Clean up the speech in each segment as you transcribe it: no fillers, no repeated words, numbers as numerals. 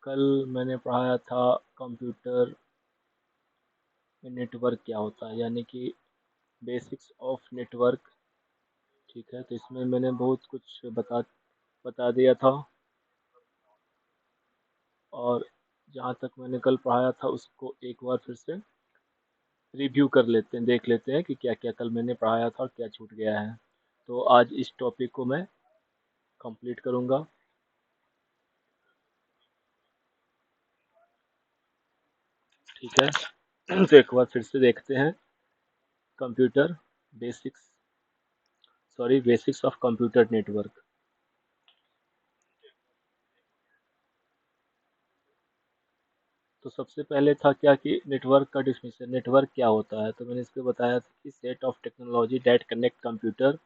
कल मैंने पढ़ाया था कंप्यूटर में नेटवर्क क्या होता है, यानी कि बेसिक्स ऑफ नेटवर्क। ठीक है, तो इसमें मैंने बहुत कुछ बता दिया था। और जहाँ तक मैंने कल पढ़ाया था उसको एक बार फिर से रिव्यू कर लेते हैं, देख लेते हैं कि क्या क्या कल मैंने पढ़ाया था और क्या छूट गया है। तो आज इस टॉपिक को मैं कंप्लीट करूँगा। ठीक है, तो एक बार फिर से देखते हैं computer basics basics of computer network. तो सबसे पहले था क्या कि नेटवर्क का डिफिनेशन, नेटवर्क क्या होता है। तो मैंने इसको बताया था कि set of technology that connect computer,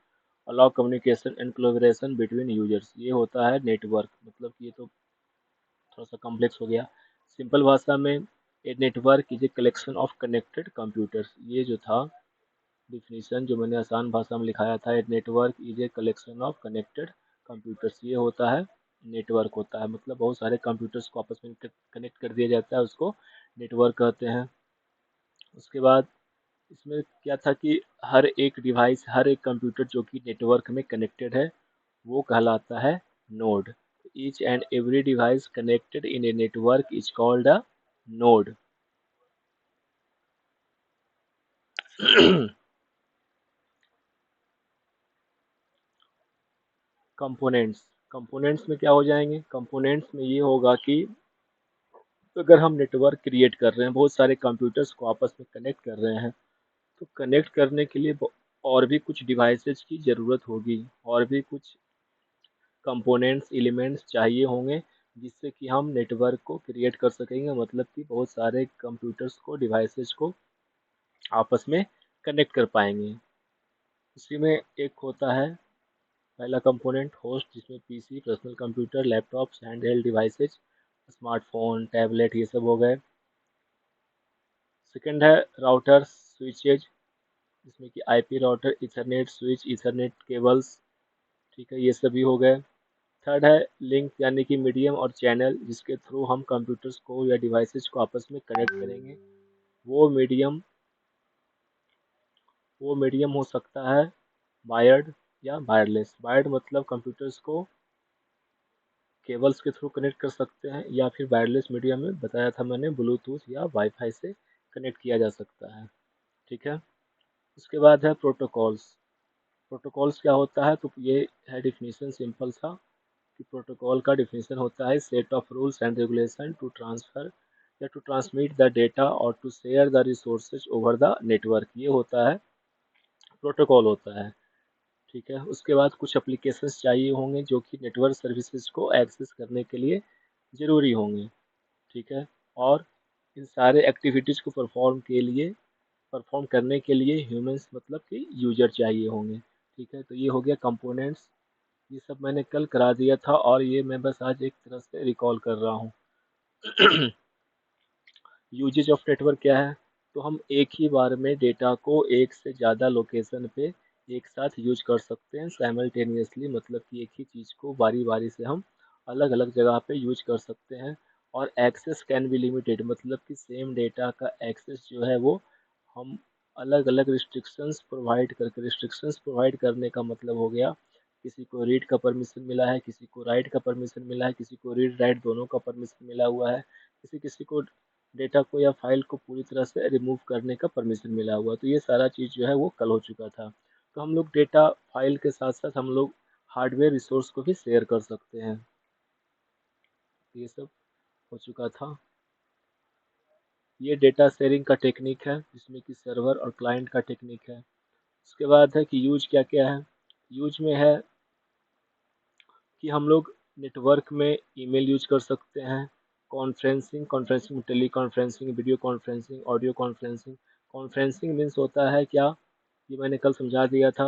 allow communication and collaboration between users, ये होता है नेटवर्क। मतलब कि ये तो थोड़ा सा कॉम्प्लेक्स हो गया। सिंपल भाषा में a network is a collection of connected computers, ये जो था डिफिनीशन जो मैंने आसान भाषा में लिखाया था, a network is a collection of connected computers, ये होता है नेटवर्क होता है। मतलब बहुत सारे कंप्यूटर्स को आपस में कनेक्ट कर दिया जाता है, उसको नेटवर्क कहते हैं। उसके बाद इसमें क्या था कि हर एक डिवाइस, हर एक कंप्यूटर जो कि नेटवर्क में कनेक्टेड है वो कहलाता है node. Each and every device connected in A network is called a node. Components, components में क्या हो जाएंगे, कंपोनेंट्स में ये होगा कि अगर हम नेटवर्क क्रिएट कर रहे हैं, बहुत सारे कंप्यूटर्स को आपस में कनेक्ट कर रहे हैं, तो कनेक्ट करने के लिए और भी कुछ डिवाइसेज की ज़रूरत होगी, और भी कुछ कंपोनेंट्स एलिमेंट्स चाहिए होंगे, जिससे कि हम नेटवर्क को क्रिएट कर सकेंगे। मतलब कि बहुत सारे कंप्यूटर्स को, डिवाइसेज को आपस में कनेक्ट कर पाएंगे। उसी में एक होता है पहला कंपोनेंट होस्ट, जिसमें PC, personal computer, laptops, hand held devices, smartphone, tablet, ये सब हो गए। सेकंड है राउटर्स, स्विचेज, जिसमें कि IP router, Ethernet switch, Ethernet cables, ठीक है, ये सभी हो गए। थर्ड है लिंक, यानी कि मीडियम और चैनल, जिसके थ्रू हम कंप्यूटर्स को या डिवाइसेस को आपस में कनेक्ट करेंगे। वो मीडियम वो मीडियम हो सकता है वायर्ड या वायरलेस। वायर्ड मतलब कंप्यूटर्स को केबल्स के थ्रू कनेक्ट कर सकते हैं, या फिर वायरलेस मीडियम में बताया था मैंने, ब्लूटूथ या वाईफाई से कनेक्ट किया जा सकता है। ठीक है, उसके बाद है प्रोटोकॉल्स। प्रोटोकॉल्स क्या होता है, तो ये है डिफिनीशन सिंपल सा, कि प्रोटोकॉल का डिफिनीशन होता है set of rules and regulation to transfer या टू ट्रांसमिट द डेटा और to share the resources over the network, ये होता है प्रोटोकॉल होता है। ठीक है, उसके बाद कुछ एप्लीकेशंस चाहिए होंगे जो कि नेटवर्क सर्विसेज को एक्सेस करने के लिए ज़रूरी होंगे। ठीक है, और इन सारे एक्टिविटीज़ को परफॉर्म करने के लिए ह्यूमंस, मतलब कि यूजर चाहिए होंगे। ठीक है, तो ये हो गया कंपोनेंट्स। ये सब मैंने कल करा दिया था, और ये मैं बस आज एक तरह से रिकॉल कर रहा हूँ। यूजेज ऑफ नेटवर्क क्या है, तो हम एक ही बार में डेटा को एक से ज़्यादा लोकेशन पे एक साथ यूज कर सकते हैं साइमल्टेनियसली। मतलब कि एक ही चीज़ को बारी बारी से हम अलग अलग जगह पे यूज कर सकते हैं। और एक्सेस कैन बी लिमिटेड, मतलब कि सेम डेटा का एक्सेस जो है वो हम अलग अलग रिस्ट्रिक्शंस प्रोवाइड करने का मतलब हो गया, किसी को रीड का परमिशन मिला है, किसी को राइट का परमिशन मिला है, किसी को रीड राइट दोनों का परमिशन मिला हुआ है, किसी किसी को डेटा को या फाइल को पूरी तरह से रिमूव करने का परमिशन मिला हुआ। तो ये सारा चीज़ जो है वो कल हो चुका था। तो हम लोग डेटा फाइल के साथ साथ हम लोग हार्डवेयर रिसोर्स को भी शेयर कर सकते हैं। ये सब हो चुका था। ये डेटा शेयरिंग का टेक्निक है, जिसमें कि सर्वर और क्लाइंट का टेक्निक है। उसके बाद है कि यूज क्या क्या है। यूज में है कि हम लोग नेटवर्क में ईमेल यूज कर सकते हैं, conferencing, conferencing tele conferencing, video conferencing, audio conferencing. Conferencing means होता है क्या, ये मैंने कल समझा दिया था,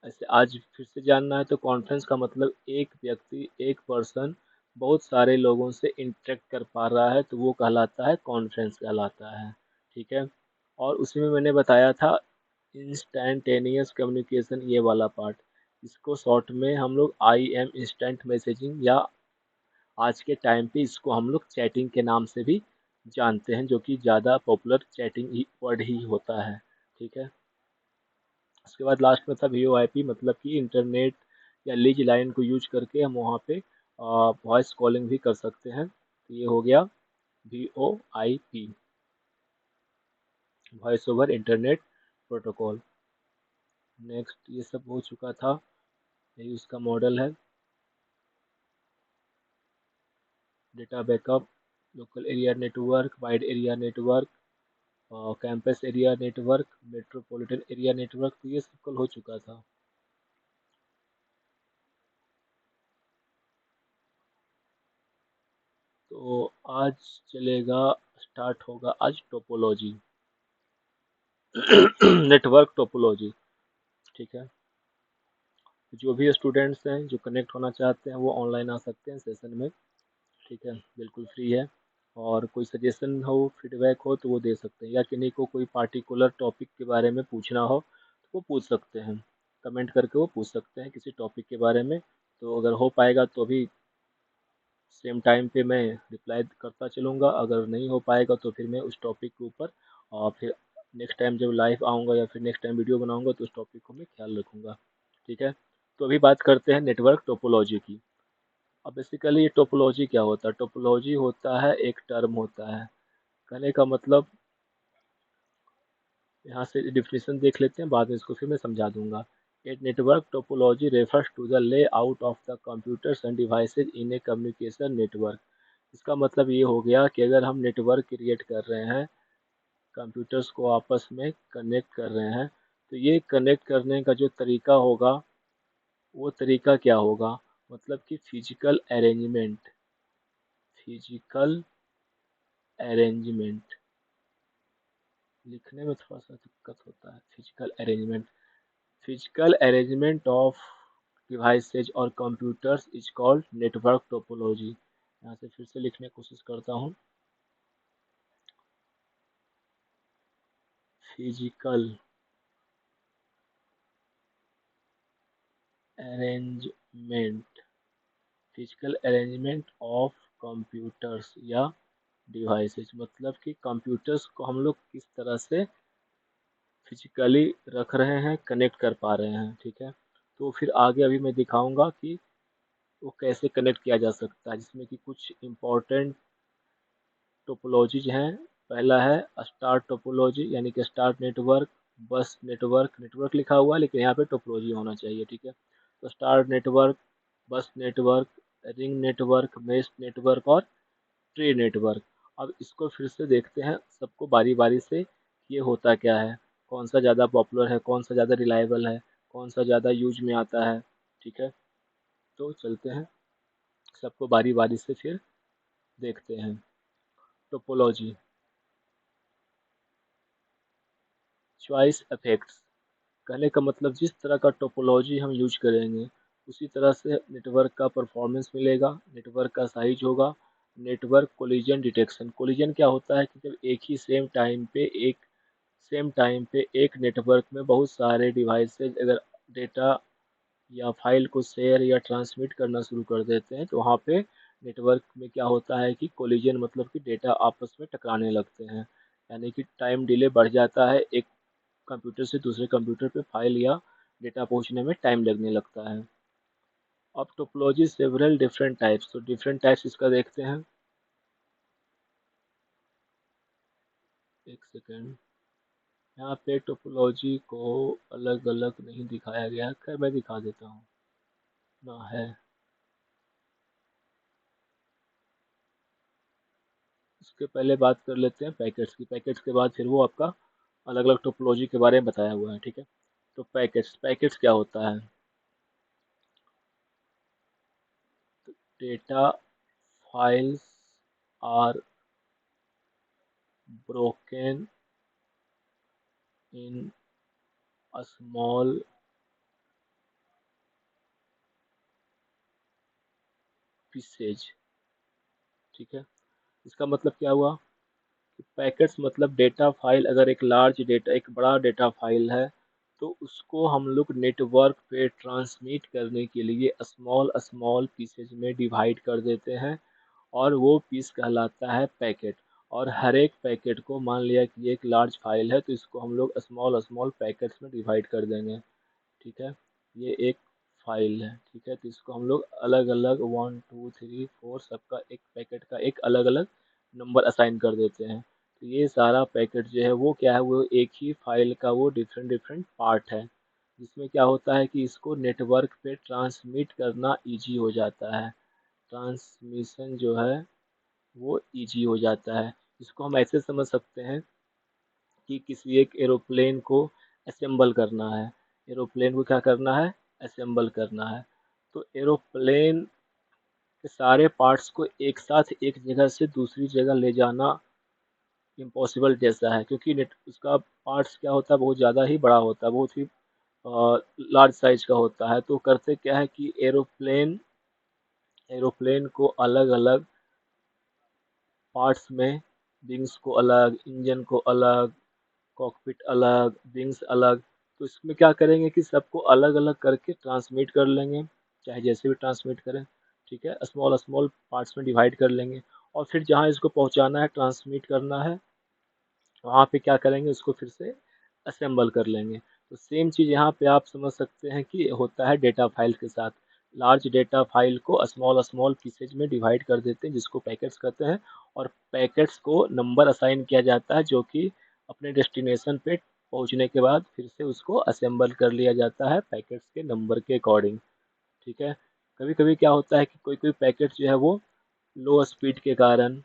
ऐसे आज फिर से जानना है। तो कॉन्फ्रेंस का मतलब एक व्यक्ति, एक पर्सन बहुत सारे लोगों से इंटरेक्ट कर पा रहा है, तो वो कहलाता है कॉन्फ्रेंस कहलाता है। ठीक है, और उसी में मैंने बताया था इंस्टैंटेनियस कम्युनिकेशन, ये वाला पार्ट, इसको शॉर्ट में हम लोग IM इंस्टेंट मैसेजिंग या आज के टाइम पे इसको हम लोग चैटिंग के नाम से भी जानते हैं, जो कि ज़्यादा पॉपुलर चैटिंग ही वर्ड ही होता है। ठीक है। उसके बाद लास्ट में था वीओआईपी, मतलब कि इंटरनेट या लीज लाइन को यूज करके हम वहाँ पे वॉइस कॉलिंग भी कर सकते हैं। तो ये हो गया VoIP, voice over internet protocol. Next ये सब हो चुका था, यही उसका मॉडल है। Data backup, local area network, wide area network, campus area network, metropolitan area network, तो ये सब कल हो चुका था। तो आज चलेगा, स्टार्ट होगा आज टोपोलॉजी, नेटवर्क टोपोलॉजी। ठीक है। जो भी स्टूडेंट्स हैं जो कनेक्ट होना चाहते हैं वो ऑनलाइन आ सकते हैं सेशन में। ठीक है, बिल्कुल फ्री है। और कोई सजेशन हो, फीडबैक हो तो वो दे सकते हैं, या किन्हीं को कोई पार्टिकुलर टॉपिक के बारे में पूछना हो तो वो पूछ सकते हैं, कमेंट करके वो पूछ सकते हैं किसी टॉपिक के बारे में। तो अगर हो पाएगा तो अभी सेम टाइम पे मैं रिप्लाई करता चलूँगा, अगर नहीं हो पाएगा तो फिर मैं उस टॉपिक के ऊपर और फिर नेक्स्ट टाइम जब लाइव आऊँगा या फिर नेक्स्ट टाइम वीडियो बनाऊँगा तो उस टॉपिक को मैं ख्याल रखूँगा। ठीक है। तो अभी बात करते हैं नेटवर्क टोपोलॉजी की। अब बेसिकली ये टोपोलॉजी क्या होता है? टोपोलॉजी होता है, एक टर्म होता है। कहने का मतलब, यहाँ से डिफिनेशन देख लेते हैं, बाद में इसको फिर मैं समझा दूंगा। A network topology refers to the layout of the computers and devices in a communication network. इसका मतलब ये हो गया कि अगर हम नेटवर्क क्रिएट कर रहे हैं, कंप्यूटर्स को आपस में कनेक्ट कर रहे हैं, तो ये कनेक्ट करने का जो तरीका होगा वो तरीका क्या होगा? मतलब कि फिजिकल अरेंजमेंट, लिखने में थोड़ा सा दिक्कत होता है। फिजिकल अरेंजमेंट ऑफ डिवाइसेज और computers is called network topology. यहाँ से फिर से लिखने की कोशिश करता हूँ। Physical arrangement, physical arrangement of computers या डिवाइसेज, मतलब कि कंप्यूटर्स को हम लोग किस तरह से फिजिकली रख रहे हैं, कनेक्ट कर पा रहे हैं। ठीक है। तो फिर आगे अभी मैं दिखाऊंगा कि वो कैसे कनेक्ट किया जा सकता है, जिसमें कि कुछ इम्पोर्टेंट टोपोलॉजीज हैं। पहला है स्टार टोपोलॉजी, यानी कि स्टार नेटवर्क, बस नेटवर्क, नेटवर्क लिखा हुआ है लेकिन यहाँ पे टोपोलॉजी होना चाहिए। ठीक है। तो स्टार नेटवर्क, बस network, ring network, mesh network और ट्री नेटवर्क। अब इसको फिर से देखते हैं सबको बारी बारी से, ये होता क्या है, कौन सा ज़्यादा पॉपुलर है, कौन सा ज़्यादा रिलायबल है, कौन सा ज़्यादा यूज में आता है। ठीक है। तो चलते हैं, सबको बारी बारी से फिर देखते हैं। टोपोलॉजी, चॉइस इफेक्ट्स, कहने का मतलब जिस तरह का टोपोलॉजी हम यूज करेंगे उसी तरह से नेटवर्क का परफॉर्मेंस मिलेगा, नेटवर्क का साइज होगा। नेटवर्क कोलिजन डिटेक्शन, कोलिजन क्या होता है कि जब एक ही सेम टाइम पे एक नेटवर्क में बहुत सारे डिवाइसेज अगर डेटा या फाइल को शेयर या ट्रांसमिट करना शुरू कर देते हैं तो वहाँ पे नेटवर्क में क्या होता है कि कोलिजन, मतलब कि डेटा आपस में टकराने लगते हैं, यानी कि टाइम डिले बढ़ जाता है, एक कंप्यूटर से दूसरे कंप्यूटर पे फाइल या डेटा पहुंचने में टाइम लगने लगता है। अब टोपोलॉजी सेवरल डिफरेंट टाइप्स, तो डिफरेंट टाइप्स इसका देखते हैं। एक सेकेंड, यहाँ पे टोपोलॉजी को अलग अलग नहीं दिखाया गया है, खैर मैं दिखा देता हूँ ना है। इसके पहले बात कर लेते हैं पैकेट्स की, पैकेट्स के बाद फिर वो आपका अलग अलग टोपोलॉजी के बारे में बताया हुआ है। ठीक है। तो पैकेट्स, पैकेट्स क्या होता है? Data files are broken in a small pieces। ठीक है। इसका मतलब क्या हुआ कि पैकेट्स मतलब डेटा फाइल, अगर एक लार्ज डेटा, एक बड़ा डेटा फाइल है तो उसको हम लोग नेटवर्क पे ट्रांसमिट करने के लिए स्मॉल स्मॉल पीसेज में डिवाइड कर देते हैं, और वो पीस कहलाता है पैकेट। और हर एक पैकेट को मान लिया कि ये एक लार्ज फाइल है, तो इसको हम लोग स्मॉल स्मॉल पैकेट्स में डिवाइड कर देंगे। ठीक है, ये एक फाइल है। ठीक है, तो इसको हम लोग अलग अलग 1 2 3 4 सबका एक पैकेट का एक अलग अलग नंबर असाइन कर देते हैं। तो ये सारा पैकेट जो है वो क्या है, वो एक ही फाइल का वो डिफरेंट डिफरेंट पार्ट है, जिसमें क्या होता है कि इसको नेटवर्क पे ट्रांसमिट करना इजी हो जाता है। ट्रांसमिशन जो है वो इजी हो जाता है। इसको हम ऐसे समझ सकते हैं कि किसी एक एरोप्लेन को असेंबल करना है। एरोप्लेन को क्या करना है, असेंबल करना है। तो एरोप्लेन के सारे पार्ट्स को एक साथ एक जगह से दूसरी जगह ले जाना इम्पॉसिबल जैसा है, क्योंकि नेट उसका पार्ट्स क्या होता है, बहुत ज़्यादा ही बड़ा होता है, बहुत ही लार्ज साइज का होता है। तो करते क्या है कि एरोप्लेन को अलग अलग पार्ट्स में, विंग्स को अलग, इंजन को अलग, कॉकपिट अलग, विंग्स अलग, तो इसमें क्या करेंगे कि सबको अलग अलग करके ट्रांसमिट कर लेंगे, चाहे जैसे भी ट्रांसमिट करें। ठीक है, स्मॉल स्मॉल पार्ट्स में डिवाइड कर लेंगे, और फिर जहाँ इसको पहुँचाना है, ट्रांसमिट करना है, वहाँ पे क्या करेंगे, उसको फिर से असेंबल कर लेंगे। तो सेम चीज़ यहाँ पे आप समझ सकते हैं कि होता है डेटा फाइल के साथ। लार्ज डेटा फाइल को स्मॉल स्मॉल पीसेज में डिवाइड कर देते हैं, जिसको पैकेट्स कहते हैं, और पैकेट्स को नंबर असाइन किया जाता है, जो कि अपने डेस्टिनेशन पे पहुँचने के बाद फिर से उसको असेंबल कर लिया जाता है पैकेट्स के नंबर के अकॉर्डिंग। ठीक है, कभी कभी क्या होता है कि कोई कोई पैकेट जो है वो लो स्पीड के कारण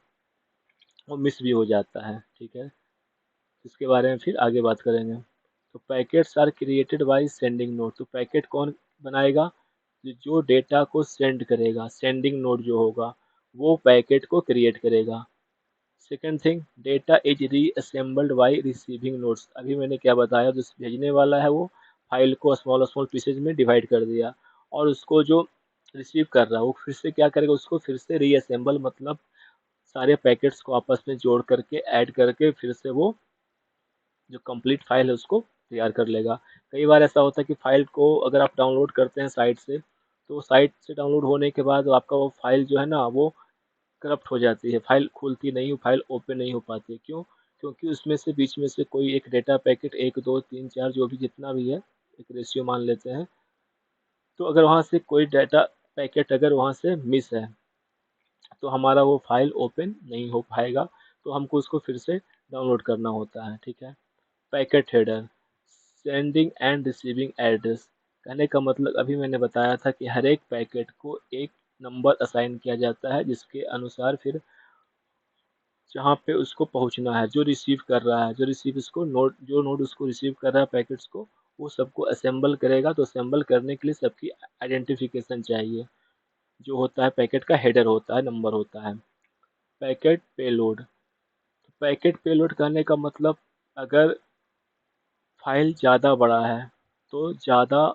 वो मिस भी हो जाता है। ठीक है, इसके बारे में फिर आगे बात करेंगे। तो packets are created by sending node. तो पैकेट कौन बनाएगा, जो डेटा को सेंड करेगा, सेंडिंग नोड जो होगा वो पैकेट को क्रिएट करेगा। Second thing, data is reassembled by receiving nodes. अभी मैंने क्या बताया, जो भेजने वाला है वो फाइल को स्मॉल स्मॉल पीसेज में डिवाइड कर दिया, और उसको जो रिसीव कर रहा है वो फिर से क्या करेगा, उसको फिर से रीअसेंबल, मतलब सारे पैकेट्स को आपस में जोड़ करके ऐड करके फिर से वो जो कंप्लीट फाइल है उसको तैयार कर लेगा। कई बार ऐसा होता है कि फाइल को अगर आप डाउनलोड करते हैं साइट से, तो साइट से डाउनलोड होने के बाद आपका वो फाइल जो है ना वो करप्ट हो जाती है, फाइल खुलती नहीं, फाइल ओपन नहीं हो पाती। क्यों? क्योंकि उसमें से बीच में से कोई एक डेटा पैकेट, 1 2 3 4 जो भी जितना भी है, एक रेशियो मान लेते हैं, तो अगर वहाँ से कोई डाटा पैकेट अगर वहाँ से मिस है, तो हमारा वो फाइल ओपन नहीं हो पाएगा, तो हमको उसको फिर से डाउनलोड करना होता है। ठीक है, packet header, sending end receiving address. कहने का मतलब अभी मैंने बताया था कि हर एक पैकेट को एक नंबर असाइन किया जाता है, जिसके अनुसार फिर जहाँ पे उसको पहुँचना है, जो रिसीव कर रहा है, जो रिसीव इसको नोड, जो नोड उसको रिसीव कर रहा है पैकेट्स को, वो सबको असेंबल करेगा। तो असेंबल करने के लिए सबकी आइडेंटिफिकेशन चाहिए, जो होता है पैकेट का हेडर होता है, नंबर होता है। Packet payload. तो पैकेट पेलोड कहने का मतलब, अगर फाइल ज़्यादा बड़ा है तो ज़्यादा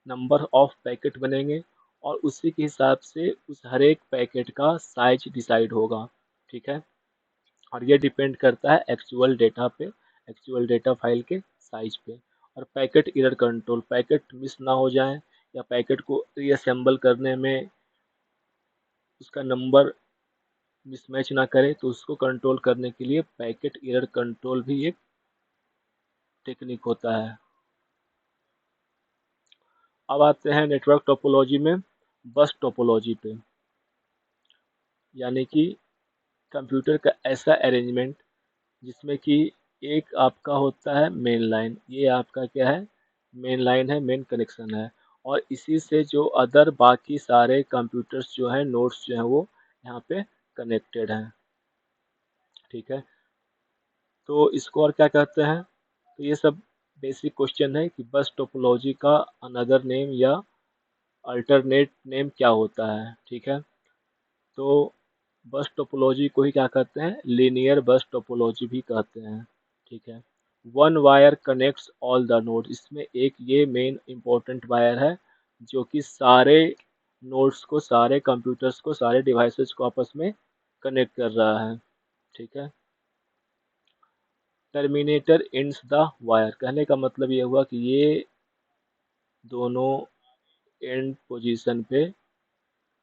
नंबर ऑफ पैकेट बनेंगे, और उसी के हिसाब से उस हर एक पैकेट का साइज डिसाइड होगा। ठीक है, और ये डिपेंड करता है एक्चुअल डेटा पे, एक्चुअल डेटा फाइल के साइज पे। और packet error control, packet miss ना हो जाए या पैकेट को रीअसेंबल करने में उसका नंबर मिसमैच ना करे, तो उसको कंट्रोल करने के लिए पैकेट एरर कंट्रोल भी एक टेक्निक होता है। अब आते हैं नेटवर्क टोपोलॉजी में बस टोपोलॉजी पे, यानी कि कंप्यूटर का ऐसा अरेंजमेंट जिसमें कि एक आपका होता है मेन लाइन, ये आपका क्या है, मेन लाइन है, मेन कनेक्शन है, और इसी से जो अदर बाकी सारे कंप्यूटर्स जो हैं, नोड्स जो हैं, वो यहाँ पे कनेक्टेड हैं। ठीक है, तो इसको और क्या कहते हैं, तो ये सब बेसिक क्वेश्चन है कि बस टोपोलॉजी का अनदर नेम या अल्टरनेट नेम क्या होता है। ठीक है, तो बस टोपोलॉजी को ही क्या कहते हैं, लीनियर बस टोपोलॉजी भी कहते हैं। ठीक है, one wire connects all the node. इसमें एक ये मेन इंपॉर्टेंट वायर है, जो कि सारे नोड्स को, सारे कंप्यूटर्स को, सारे डिवाइसेस को आपस में कनेक्ट कर रहा है। ठीक है, टर्मिनेटर एंड्स द वायर। कहने का मतलब ये हुआ कि ये दोनों एंड पोजीशन पे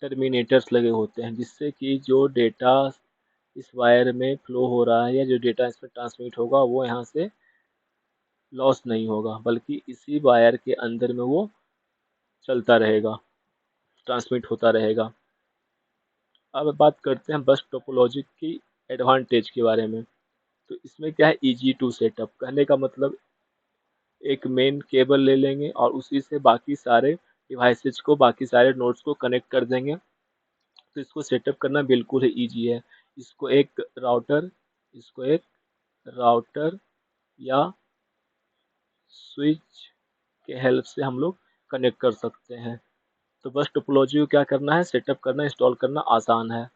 टर्मिनेटर्स लगे होते हैं, जिससे कि जो डेटा इस वायर में फ्लो हो रहा है या जो डेटा इसमें ट्रांसमिट होगा वो यहाँ से लॉस नहीं होगा, बल्कि इसी वायर के अंदर में वो चलता रहेगा, ट्रांसमिट होता रहेगा। अब बात करते हैं बस टोपोलॉजी की एडवांटेज के बारे में। तो इसमें क्या है, इजी टू सेटअप, कहने का मतलब एक मेन केबल ले लेंगे और उसी से बाकी सारे डिवाइसेज को, बाकी सारे नोड्स को कनेक्ट कर देंगे। तो इसको सेटअप करना बिल्कुल ही ईजी है। इसको एक राउटर इसको एक राउटर या स्विच के हेल्प से हम लोग कनेक्ट कर सकते हैं। तो बस टोपोलॉजी को क्या करना है, सेटअप करना, इंस्टॉल करना आसान है।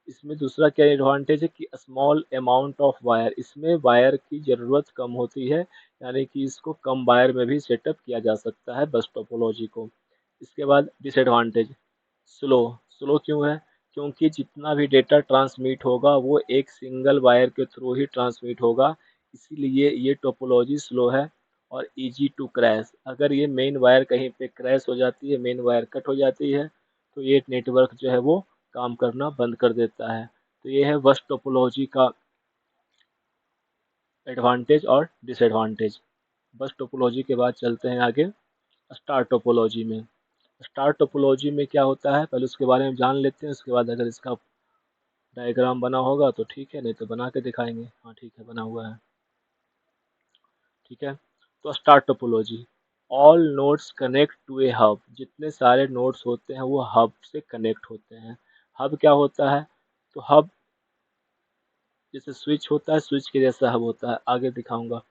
इसमें दूसरा क्या एडवांटेज है कि स्मॉल अमाउंट ऑफ वायर, इसमें वायर की ज़रूरत कम होती है, यानी कि इसको कम वायर में भी सेटअप किया जा सकता है बस टोपोलॉजी को। इसके बाद डिसएडवांटेज, स्लो। स्लो क्यों है, क्योंकि जितना भी डेटा ट्रांसमिट होगा वो एक सिंगल वायर के थ्रू ही ट्रांसमिट होगा, इसीलिए ये टोपोलॉजी स्लो है। और इजी टू क्रैश, अगर ये मेन वायर कहीं पे क्रैश हो जाती है, मेन वायर कट हो जाती है, तो ये नेटवर्क जो है वो काम करना बंद कर देता है। तो ये है बस टोपोलॉजी का एडवांटेज और डिसएडवांटेज। बस टोपोलॉजी के बाद चलते हैं आगे स्टार टोपोलॉजी में। स्टार टोपोलॉजी में क्या होता है, पहले उसके बारे में जान लेते हैं, उसके बाद अगर इसका डायग्राम बना होगा तो ठीक है, नहीं तो बना के दिखाएंगे। हाँ ठीक है, बना हुआ है। ठीक है, तो star topology, all nodes connect to a hub, जितने सारे नोड्स होते हैं वो हब से कनेक्ट होते हैं। हब क्या होता है, तो हब जैसे स्विच होता है, स्विच के जैसा हब होता है, आगे दिखाऊंगा।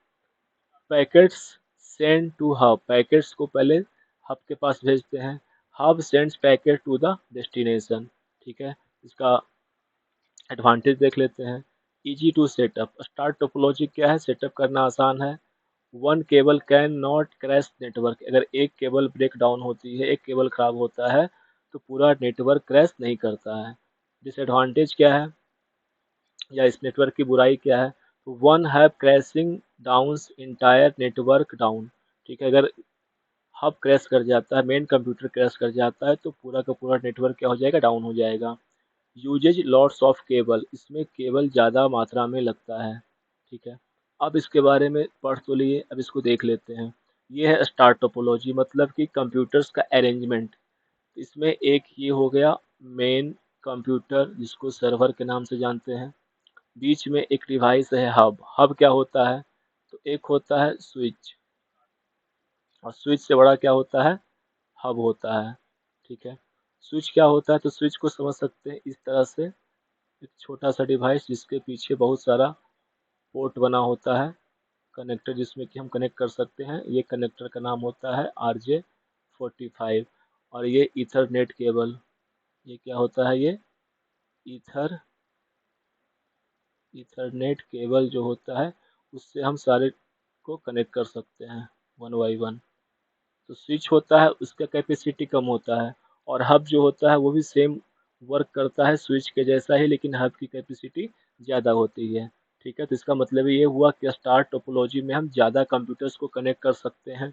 Packets send to hub, packets को पहले हब के पास भेजते हैं, hub sends packet to the destination. ठीक है, इसका एडवांटेज देख लेते हैं। Easy to setup, star topology क्या है, सेटअप करना आसान है। One cable can not crash network, अगर एक केबल ब्रेक डाउन होती है, एक केबल खराब होता है, तो पूरा नेटवर्क क्रैश नहीं करता है। डिसएडवांटेज क्या है, या इस नेटवर्क की बुराई क्या है, तो one have crashing downs entire network down. ठीक है, अगर हब क्रैश कर जाता है, मेन कंप्यूटर क्रैश कर जाता है, तो पूरा का पूरा नेटवर्क क्या हो जाएगा, डाउन हो जाएगा। यूजेज लॉट्स ऑफ केबल, इसमें केबल ज़्यादा मात्रा में लगता है। ठीक है, अब इसके बारे में पढ़ तो लिए, अब इसको देख लेते हैं। ये है स्टार टोपोलॉजी, मतलब कि कंप्यूटर्स का अरेंजमेंट। इसमें एक ये हो गया मेन कंप्यूटर, जिसको सर्वर के नाम से जानते हैं। बीच में एक डिवाइस है हब, हब क्या होता है, तो एक होता है स्विच, और स्विच से बड़ा क्या होता है, हब होता है। ठीक है, स्विच क्या होता है, तो स्विच को समझ सकते हैं इस तरह से, एक छोटा सा डिवाइस जिसके पीछे बहुत सारा पोर्ट बना होता है, कनेक्टर जिसमें कि हम कनेक्ट कर सकते हैं। ये कनेक्टर का नाम होता है RJ45। और ये ईथरनेट केबल, ये क्या होता है, ये ईथर ईथरनेट केबल जो होता है, उससे हम सारे को कनेक्ट कर सकते हैं वन बाई वन। तो स्विच होता है, उसका कैपेसिटी कम होता है, और हब जो होता है वो भी सेम वर्क करता है स्विच के जैसा ही, लेकिन हब की कैपेसिटी ज़्यादा होती है। ठीक है, तो इसका मतलब ये हुआ कि स्टार टोपोलॉजी में हम ज़्यादा कंप्यूटर्स को कनेक्ट कर सकते हैं।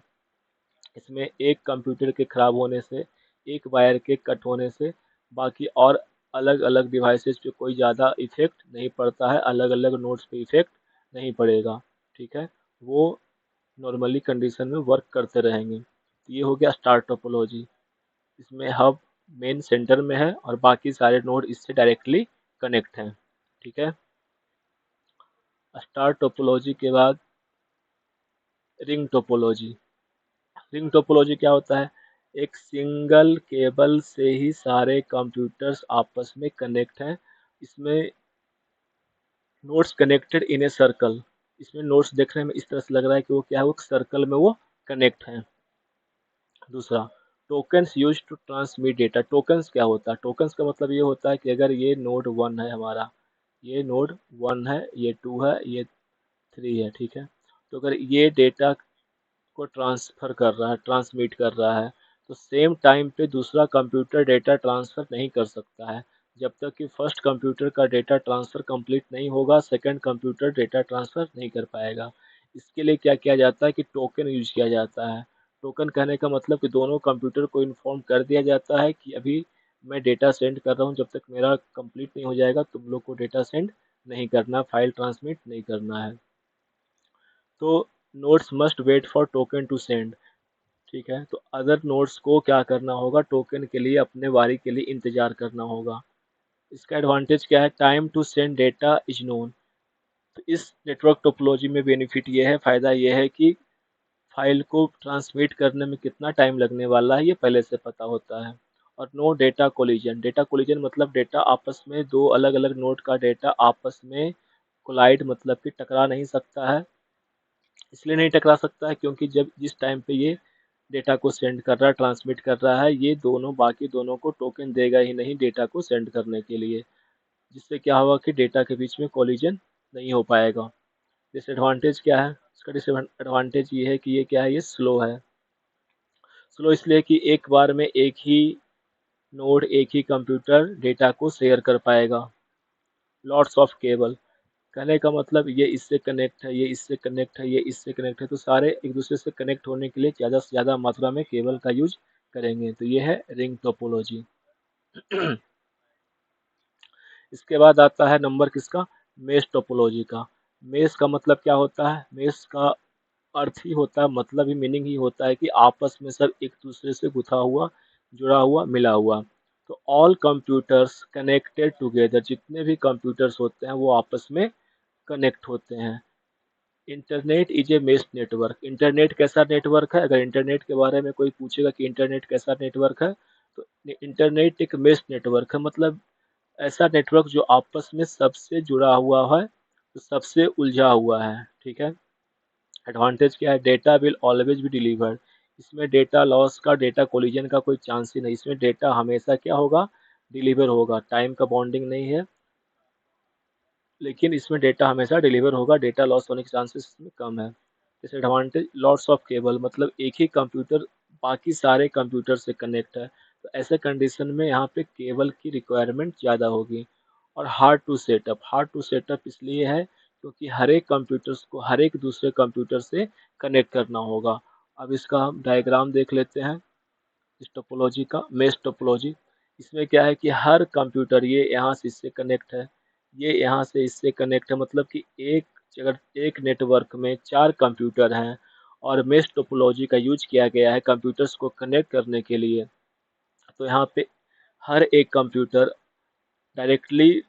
इसमें एक कंप्यूटर के ख़राब होने से, एक वायर के कट होने से, बाकी और अलग अलग डिवाइसेस पे कोई ज़्यादा इफेक्ट नहीं पड़ता है, अलग अलग नोड्स पे इफेक्ट नहीं पड़ेगा। ठीक है, वो नॉर्मली कंडीशन में वर्क करते रहेंगे। तो ये हो गया स्टार टोपोलॉजी, इसमें हब मेन सेंटर में है और बाकी सारे नोड इससे डायरेक्टली कनेक्ट हैं। ठीक है, स्टार टोपोलॉजी के बाद रिंग टोपोलॉजी। रिंग टोपोलॉजी क्या होता है, एक सिंगल केबल से ही सारे कंप्यूटर्स आपस में कनेक्ट हैं। इसमें nodes connected in a circle, इसमें नोड्स देखने में इस तरह से लग रहा है कि वो क्या है, वो सर्कल में वो कनेक्ट हैं। दूसरा, tokens use to transmit data. Tokens क्या होता है, टोकन्स का मतलब ये होता है कि अगर ये नोड वन है हमारा, ये नोड वन है, ये टू है, ये थ्री है। ठीक है, तो अगर ये डेटा को ट्रांसफ़र कर रहा है, ट्रांसमिट कर रहा है, तो सेम टाइम पे दूसरा कंप्यूटर डेटा ट्रांसफ़र नहीं कर सकता है। जब तक कि फर्स्ट कंप्यूटर का डेटा ट्रांसफ़र कंप्लीट नहीं होगा, सेकंड कंप्यूटर डेटा ट्रांसफ़र नहीं कर पाएगा। इसके लिए क्या किया जाता है कि टोकन यूज किया जाता है। टोकन कहने का मतलब कि दोनों कंप्यूटर को इन्फॉर्म कर दिया जाता है कि अभी मैं डेटा सेंड कर रहा हूँ, जब तक मेरा कंप्लीट नहीं हो जाएगा तुम लोग को डेटा सेंड नहीं करना, फाइल ट्रांसमिट नहीं करना है। तो nodes must wait for token to send. ठीक है, तो अदर नोड्स को क्या करना होगा, टोकन के लिए अपने बारी के लिए इंतजार करना होगा। इसका एडवांटेज क्या है, time to send data is known. तो इस नेटवर्क टोपोलॉजी में बेनिफिट ये है, फायदा ये है कि फाइल को ट्रांसमिट करने में कितना टाइम लगने वाला है ये पहले से पता होता है। और no data collision, data collision मतलब डेटा आपस में, दो अलग अलग नोड का डेटा आपस में कोलाइड मतलब कि टकरा नहीं सकता है। इसलिए नहीं टकरा सकता है क्योंकि जब जिस टाइम पे ये डेटा को सेंड कर रहा है, ट्रांसमिट कर रहा है, ये दोनों बाकी दोनों को टोकन देगा ही नहीं डेटा को सेंड करने के लिए, जिससे क्या होगा कि डेटा के बीच में कोलिजन नहीं हो पाएगा। डिसएडवांटेज क्या है, इसका डिसएडवांटेज ये है कि ये क्या है, ये स्लो है। स्लो इसलिए कि एक बार में एक ही नोड, एक ही कंप्यूटर डेटा को शेयर कर पाएगा। लॉट्स ऑफ केबल, कहने का मतलब ये इससे कनेक्ट है, ये इससे कनेक्ट है, ये इससे कनेक्ट है, तो सारे एक दूसरे से कनेक्ट होने के लिए ज़्यादा से ज़्यादा मात्रा में केबल का यूज करेंगे। तो ये है रिंग टोपोलॉजी। इसके बाद आता है नंबर किसका, मेश टोपोलॉजी का। मेश का मतलब क्या होता है, मेश का अर्थ ही होता है, मतलब ही, मीनिंग ही होता है कि आपस में सब एक दूसरे से गुथा हुआ, जुड़ा हुआ, मिला हुआ। तो ऑल कंप्यूटर्स कनेक्टेड टुगेदर, जितने भी कंप्यूटर्स होते हैं वो आपस में कनेक्ट होते हैं। Internet is a mesh network, internet कैसा नेटवर्क है, अगर इंटरनेट के बारे में कोई पूछेगा कि इंटरनेट कैसा नेटवर्क है, तो इंटरनेट एक मेश नेटवर्क है, मतलब ऐसा नेटवर्क जो आपस में सबसे जुड़ा हुआ है, तो सबसे उलझा हुआ है। ठीक है, एडवांटेज क्या है, data will always be delivered, इसमें डेटा लॉस का, डेटा कोलिजन का कोई चांस ही नहीं, इसमें डेटा हमेशा क्या होगा, डिलीवर होगा, टाइम का बॉन्डिंग नहीं है, लेकिन इसमें डेटा हमेशा डिलीवर होगा, डेटा लॉस होने के चांसेस इसमें कम है। डिसएडवांटेज, लॉट्स ऑफ केबल, मतलब एक ही कंप्यूटर बाकी सारे कंप्यूटर से कनेक्ट है, तो ऐसे कंडीशन में यहाँ पे केबल की रिक्वायरमेंट ज़्यादा होगी। और hard to setup, hard to setup इसलिए है क्योंकि हर एक कंप्यूटर्स को हर एक दूसरे कंप्यूटर से कनेक्ट करना होगा। अब इसका हम डायग्राम देख लेते हैं इस टोपोलॉजी का, मेश टोपोलॉजी। इसमें क्या है कि हर कंप्यूटर, ये यहाँ से इससे कनेक्ट है, ये यहाँ से इससे कनेक्ट है, मतलब कि एक, अगर एक नेटवर्क में चार कंप्यूटर हैं और मेश टोपोलॉजी का यूज किया गया है कंप्यूटर्स को कनेक्ट करने के लिए, तो यहाँ पे हर एक कंप्यूटर डायरेक्टली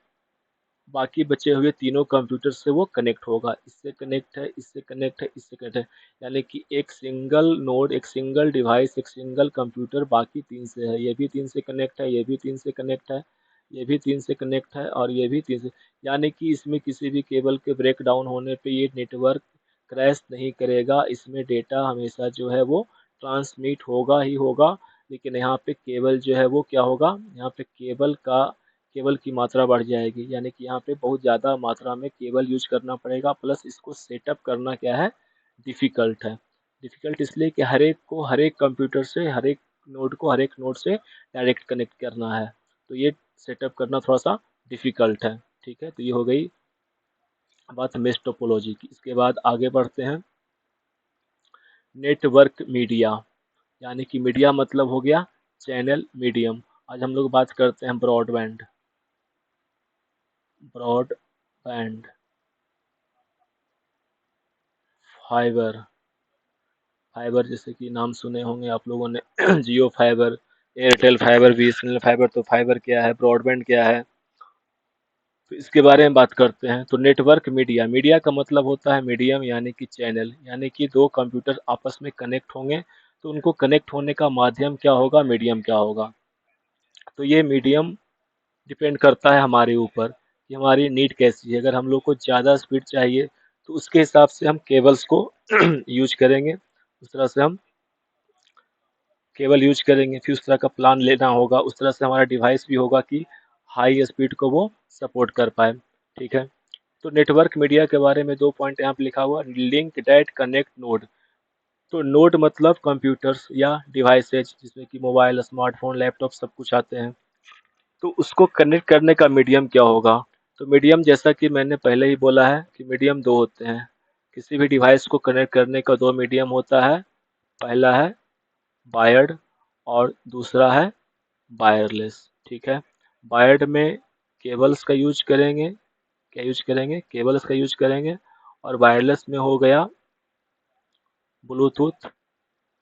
बाकी बचे हुए तीनों कंप्यूटर से वो कनेक्ट होगा, इससे कनेक्ट है, इससे कनेक्ट है, इससे कनेक्ट है, यानी कि एक सिंगल नोड, एक सिंगल डिवाइस, एक सिंगल कंप्यूटर बाकी तीन से है, ये भी तीन से कनेक्ट है, ये भी तीन से कनेक्ट है, ये भी तीन से कनेक्ट है, और ये भी तीन से, यानी कि इसमें किसी भी केबल के ब्रेक डाउन होने पे ये नेटवर्क क्रैश नहीं करेगा, इसमें डेटा हमेशा जो है वो ट्रांसमिट होगा ही होगा। लेकिन यहाँ पे केबल जो है वो क्या होगा, यहाँ पे केबल की मात्रा बढ़ जाएगी, यानी कि यहाँ पे बहुत ज़्यादा मात्रा में केबल यूज करना पड़ेगा, प्लस इसको सेटअप करना क्या है, डिफ़िकल्ट है। डिफ़िकल्ट इसलिए कि हर एक को हर एक कंप्यूटर से हर एक नोड को हर एक नोड से डायरेक्ट कनेक्ट करना है, तो ये सेटअप करना थोड़ा सा डिफ़िकल्ट है। ठीक है, तो ये हो गई बात मेश टोपोलॉजी की। इसके बाद आगे बढ़ते हैं, नेटवर्क मीडिया, यानी कि मीडिया मतलब हो गया चैनल, मीडियम। आज हम लोग बात करते हैं ब्रॉडबैंड, ब्रॉडबैंड, फाइबर, फाइबर जैसे कि नाम सुने होंगे आप लोगों ने, Jio fibre, Airtel fibre, BSNL fibre. तो फाइबर क्या है, ब्रॉडबैंड क्या है, तो इसके बारे में बात करते हैं। तो नेटवर्क मीडिया, मीडिया का मतलब होता है मीडियम, यानी कि चैनल, यानी कि दो कंप्यूटर आपस में कनेक्ट होंगे तो उनको कनेक्ट होने का माध्यम क्या होगा, मीडियम क्या होगा। तो ये मीडियम डिपेंड करता है हमारे ऊपर कि हमारी नीड कैसी है, अगर हम लोग को ज़्यादा स्पीड चाहिए तो उसके हिसाब से हम केबल्स को यूज करेंगे, उस तरह से हम केबल यूज करेंगे, फिर उस तरह का प्लान लेना होगा, उस तरह से हमारा डिवाइस भी होगा कि हाई स्पीड को वो सपोर्ट कर पाए। ठीक है, तो नेटवर्क मीडिया के बारे में दो पॉइंट यहाँ पे लिखा हुआ, लिंक डेट कनेक्ट नोड। तो नोड मतलब कंप्यूटर्स या डिवाइसेज, जिसमें कि मोबाइल, स्मार्टफोन, लैपटॉप सब कुछ आते हैं, तो उसको कनेक्ट करने का मीडियम क्या होगा। तो मीडियम जैसा कि मैंने पहले ही बोला है कि मीडियम दो होते हैं, किसी भी डिवाइस को कनेक्ट करने का दो मीडियम होता है, पहला है वायर्ड और दूसरा है वायरलेस। ठीक है। वायर्ड में केबल्स का यूज करेंगे, क्या यूज करेंगे, केबल्स का यूज करेंगे। और वायरलेस में हो गया ब्लूटूथ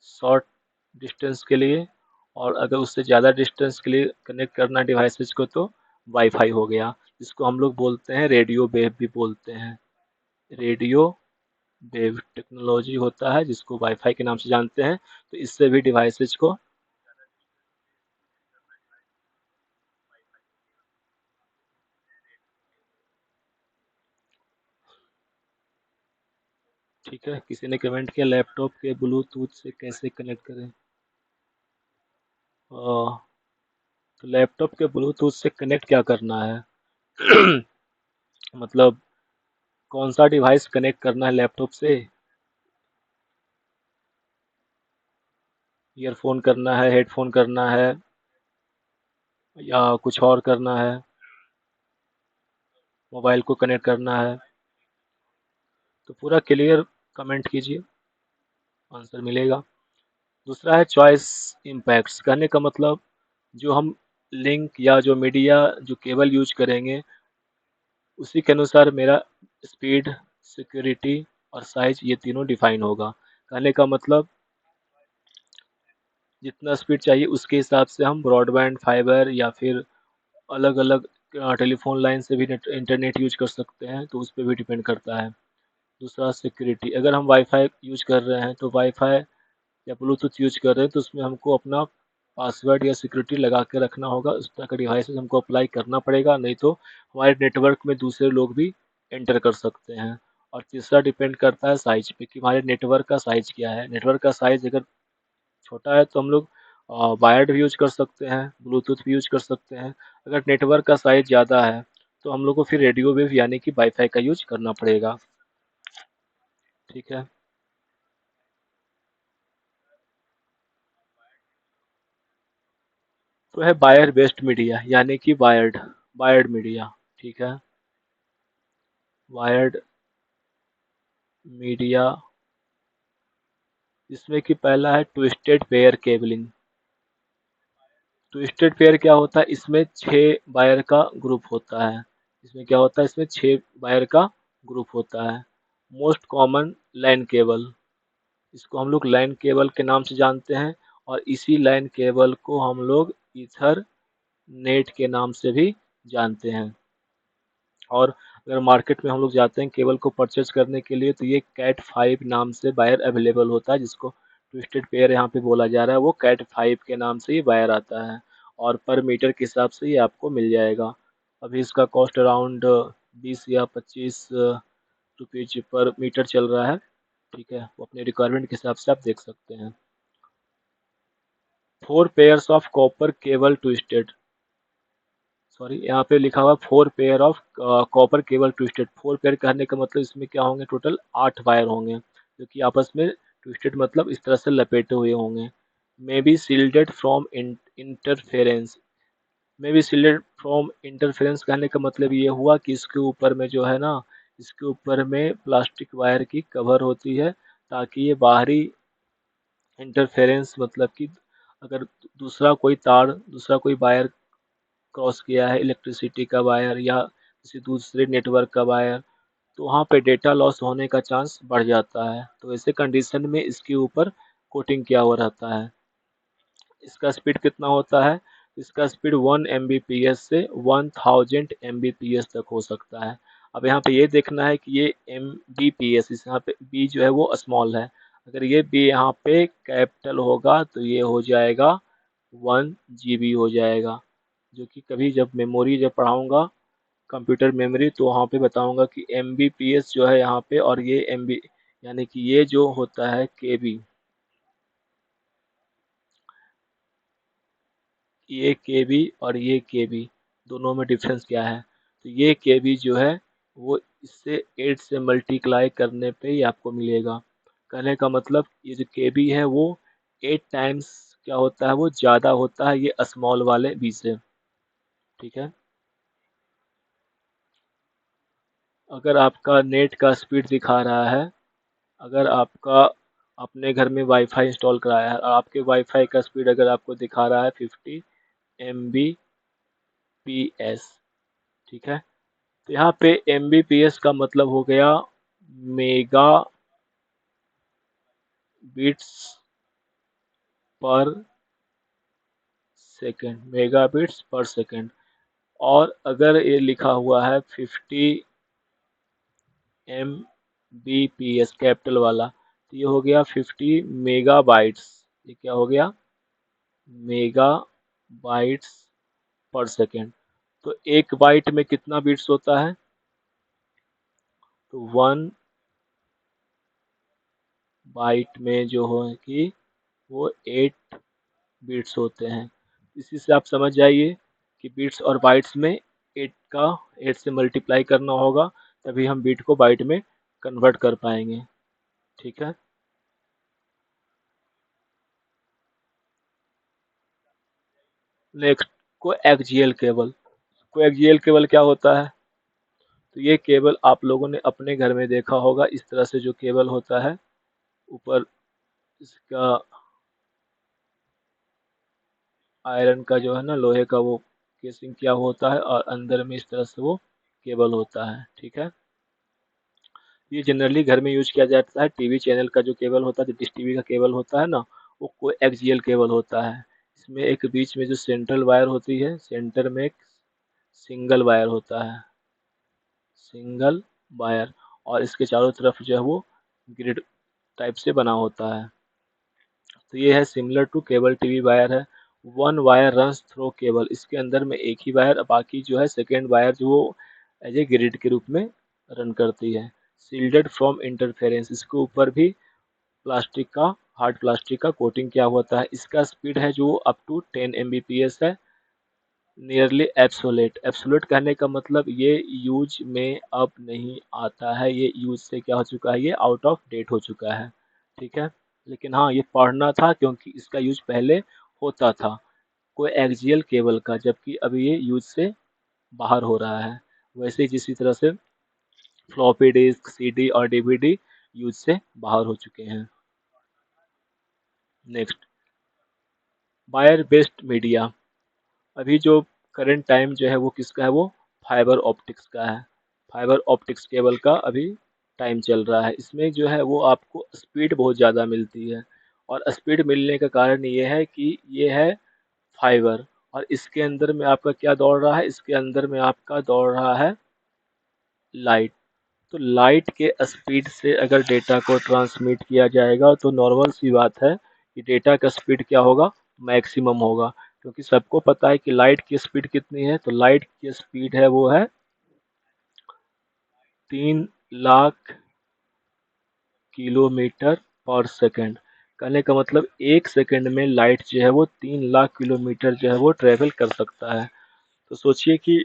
शॉर्ट डिस्टेंस के लिए, और अगर उससे ज़्यादा डिस्टेंस के लिए कनेक्ट करना डिवाइसेस को तो वाईफाई हो गया, जिसको हम लोग बोलते हैं रेडियो वेव भी बोलते हैं। रेडियो वेव टेक्नोलॉजी होता है जिसको वाईफाई के नाम से जानते हैं। तो इससे भी डिवाइसेस को, ठीक है। किसी ने कमेंट किया लैपटॉप के ब्लूटूथ से कैसे कनेक्ट करें। तो लैपटॉप के ब्लूटूथ से कनेक्ट क्या करना है मतलब कौन सा डिवाइस कनेक्ट करना है लैपटॉप से। ईयरफोन करना है, हेडफोन करना है, या कुछ और करना है, मोबाइल को कनेक्ट करना है। तो पूरा क्लियर कमेंट कीजिए, आंसर मिलेगा। दूसरा है चॉइस इम्पैक्ट्स। कहने का मतलब जो हम लिंक या जो मीडिया जो केबल यूज करेंगे उसी के अनुसार मेरा स्पीड, सिक्योरिटी और साइज ये तीनों डिफाइन होगा। कहने का मतलब जितना स्पीड चाहिए उसके हिसाब से हम ब्रॉडबैंड, फाइबर या फिर अलग अलग टेलीफोन लाइन से भी इंटरनेट यूज कर सकते हैं, तो उस पर भी डिपेंड करता है। दूसरा सिक्योरिटी, अगर हम वाईफाई यूज कर रहे हैं तो वाईफाई या ब्लूटूथ यूज कर रहे हैं तो उसमें हमको अपना पासवर्ड या सिक्योरिटी लगा के रखना होगा, उस तरह का डिवाइसेस हमको अप्लाई करना पड़ेगा, नहीं तो हमारे नेटवर्क में दूसरे लोग भी एंटर कर सकते हैं। और तीसरा डिपेंड करता है साइज पे कि हमारे नेटवर्क का साइज क्या है। नेटवर्क का साइज अगर छोटा है तो हम लोग वायर्ड भी यूज कर सकते हैं, ब्लूटूथ भी यूज कर सकते हैं। अगर नेटवर्क का साइज ज़्यादा है तो हम लोग को फिर रेडियो वेव यानी कि वाईफाई का यूज करना पड़ेगा। ठीक है। तो है वायर बेस्ड मीडिया यानी कि वायर्ड, वायर्ड मीडिया। ठीक है। वायर्ड मीडिया, जिसमें कि पहला है twisted pair cabling. Twisted pair क्या होता है, इसमें 6 वायर का ग्रुप होता है। इसमें क्या होता है, इसमें 6 वायर का ग्रुप होता है। मोस्ट कॉमन लैन केबल, इसको हम लोग लैन केबल के नाम से जानते हैं। और इसी लैन केबल को हम लोग ईथर नेट के नाम से भी जानते हैं। और अगर मार्केट में हम लोग जाते हैं केबल को परचेज करने के लिए तो ये कैट 5 नाम से वायर अवेलेबल होता है, जिसको ट्विस्टेड पेयर यहाँ पे बोला जा रहा है, वो कैट 5 के नाम से ही वायर आता है। और पर मीटर के हिसाब से ये आपको मिल जाएगा। अभी इसका कॉस्ट अराउंड 20 या 25 रुपीज पर मीटर चल रहा है। ठीक है, वो अपने रिक्वायरमेंट के हिसाब से आप देख सकते हैं। 4 pairs of copper cable twisted, sorry यहाँ पे लिखा हुआ 4 pair of copper cable twisted. 4 pair कहने का मतलब इसमें क्या होंगे, टोटल 8 वायर होंगे जो कि आपस में ट्विस्टेड मतलब इस तरह से लपेटे हुए होंगे। May be shielded from interference. May be shielded from interference कहने का मतलब ये हुआ कि इसके ऊपर में जो है ना, इसके ऊपर में प्लास्टिक वायर की कवर होती है ताकि ये बाहरी इंटरफेरेंस मतलब कि अगर दूसरा कोई तार, दूसरा कोई वायर क्रॉस किया है, इलेक्ट्रिसिटी का वायर या किसी दूसरे नेटवर्क का वायर, तो वहाँ पे डेटा लॉस होने का चांस बढ़ जाता है। तो ऐसे कंडीशन में इसके ऊपर कोटिंग किया हुआ रहता है। इसका स्पीड कितना होता है, इसका स्पीड 1 Mbps से 1000 Mbps तक हो सकता है। अब यहाँ पे ये देखना है कि ये Mbps, इस यहाँ पे बी जो है वो स्मॉल है, अगर ये बी यहाँ पे कैपिटल होगा तो ये हो जाएगा 1 GB हो जाएगा। जो कि कभी जब मेमोरी जब पढ़ाऊंगा कंप्यूटर मेमोरी तो वहाँ पे बताऊंगा कि Mbps जो है यहाँ पे, और ये MB यानी कि ये जो होता है KB, ये केबी और ये केबी दोनों में डिफरेंस क्या है। तो ये केबी जो है वो इससे 8 से मल्टीप्लाई करने पे ही आपको मिलेगा। कहने का मतलब ये जो केबी है वो 8 टाइम्स क्या होता है, वो ज़्यादा होता है ये स्मॉल वाले बी से। ठीक है। अगर आपका नेट का स्पीड दिखा रहा है, अगर आपका अपने घर में वाईफाई इंस्टॉल कराया है और आपके वाईफाई का स्पीड अगर आपको दिखा रहा है 50 MB ठीक है। तो यहाँ पे MBPS का मतलब हो गया mega bits per second, mega bits per second. और अगर ये लिखा हुआ है 50 MBPS कैपिटल वाला, तो ये हो गया 50 मेगाबाइट्स। ये क्या हो गया? मेगा बाइट्स पर सेकेंड। तो एक बाइट में कितना बिट्स होता है? तो 1 बाइट में जो हो कि वो 8 बिट्स होते हैं। इसी से आप समझ जाइए कि बिट्स और बाइट्स में 8 से मल्टीप्लाई करना होगा, तभी हम बिट को बाइट में कन्वर्ट कर पाएंगे। ठीक है। Next, coaxial cable. Coaxial cable क्या होता है? तो ये केबल आप लोगों ने अपने घर में देखा होगा। इस तरह से जो केबल होता है, ऊपर इसका आयरन का जो है ना, लोहे का वो केसिंग किया हुआ होता है, और अंदर में इस तरह से वो केबल होता है। ठीक है। ये जनरली घर में यूज किया जाता है। टीवी चैनल का जो केबल होता है, जो डिश टीवी का केबल होता है ना, वो कोएक्सियल केबल होता है। इसमें एक बीच में जो सेंट्रल वायर होती है, सेंटर में एक सिंगल वायर होता है, सिंगल वायर। और इसके चारों तरफ जो है वो ग्रिड टाइप से बना होता है। तो ये है similar to cable TV wire है। One wire runs through cable. इसके अंदर में एक ही वायर, बाकी जो है सेकेंड वायर जो वो एज ए ग्रिड के रूप में रन करती है। Shielded from interference. इसके ऊपर भी प्लास्टिक का, हार्ड प्लास्टिक का कोटिंग किया होता है। इसका स्पीड है जो अप टू 10 MBPS है। Nearly absolute. एब्सोलेट कहने का मतलब ये यूज में अब नहीं आता है, ये यूज से क्या हो चुका है, ये आउट ऑफ डेट हो चुका है। ठीक है। लेकिन हाँ, ये पढ़ना था क्योंकि इसका यूज पहले होता था कोई एक्सियल केबल का, जबकि अभी ये यूज से बाहर हो रहा है। वैसे ही जिसी तरह से फ्लॉपी डिस्क, CD और DVD यूज से बाहर हो चुके हैं। Next, wire based media. अभी जो करंट टाइम जो है वो किसका है? वो फाइबर ऑप्टिक्स का है। फाइबर ऑप्टिक्स केबल का अभी टाइम चल रहा है। इसमें जो है वो आपको स्पीड बहुत ज़्यादा मिलती है, और स्पीड मिलने का कारण ये है कि ये है फाइबर। और इसके अंदर में आपका क्या दौड़ रहा है? इसके अंदर में आपका दौड़ रहा है लाइट। तो लाइट के स्पीड से अगर डेटा को ट्रांसमिट किया जाएगा, तो नॉर्मल सी बात है कि डेटा का स्पीड क्या होगा? मैक्सिमम होगा। क्योंकि सबको पता है कि लाइट की स्पीड कितनी है। तो लाइट की स्पीड है वो है 3 लाख किलोमीटर पर सेकेंड। कहने का मतलब 1 सेकेंड में लाइट जो है वो 3 लाख किलोमीटर जो है वो ट्रेवल कर सकता है। तो सोचिए कि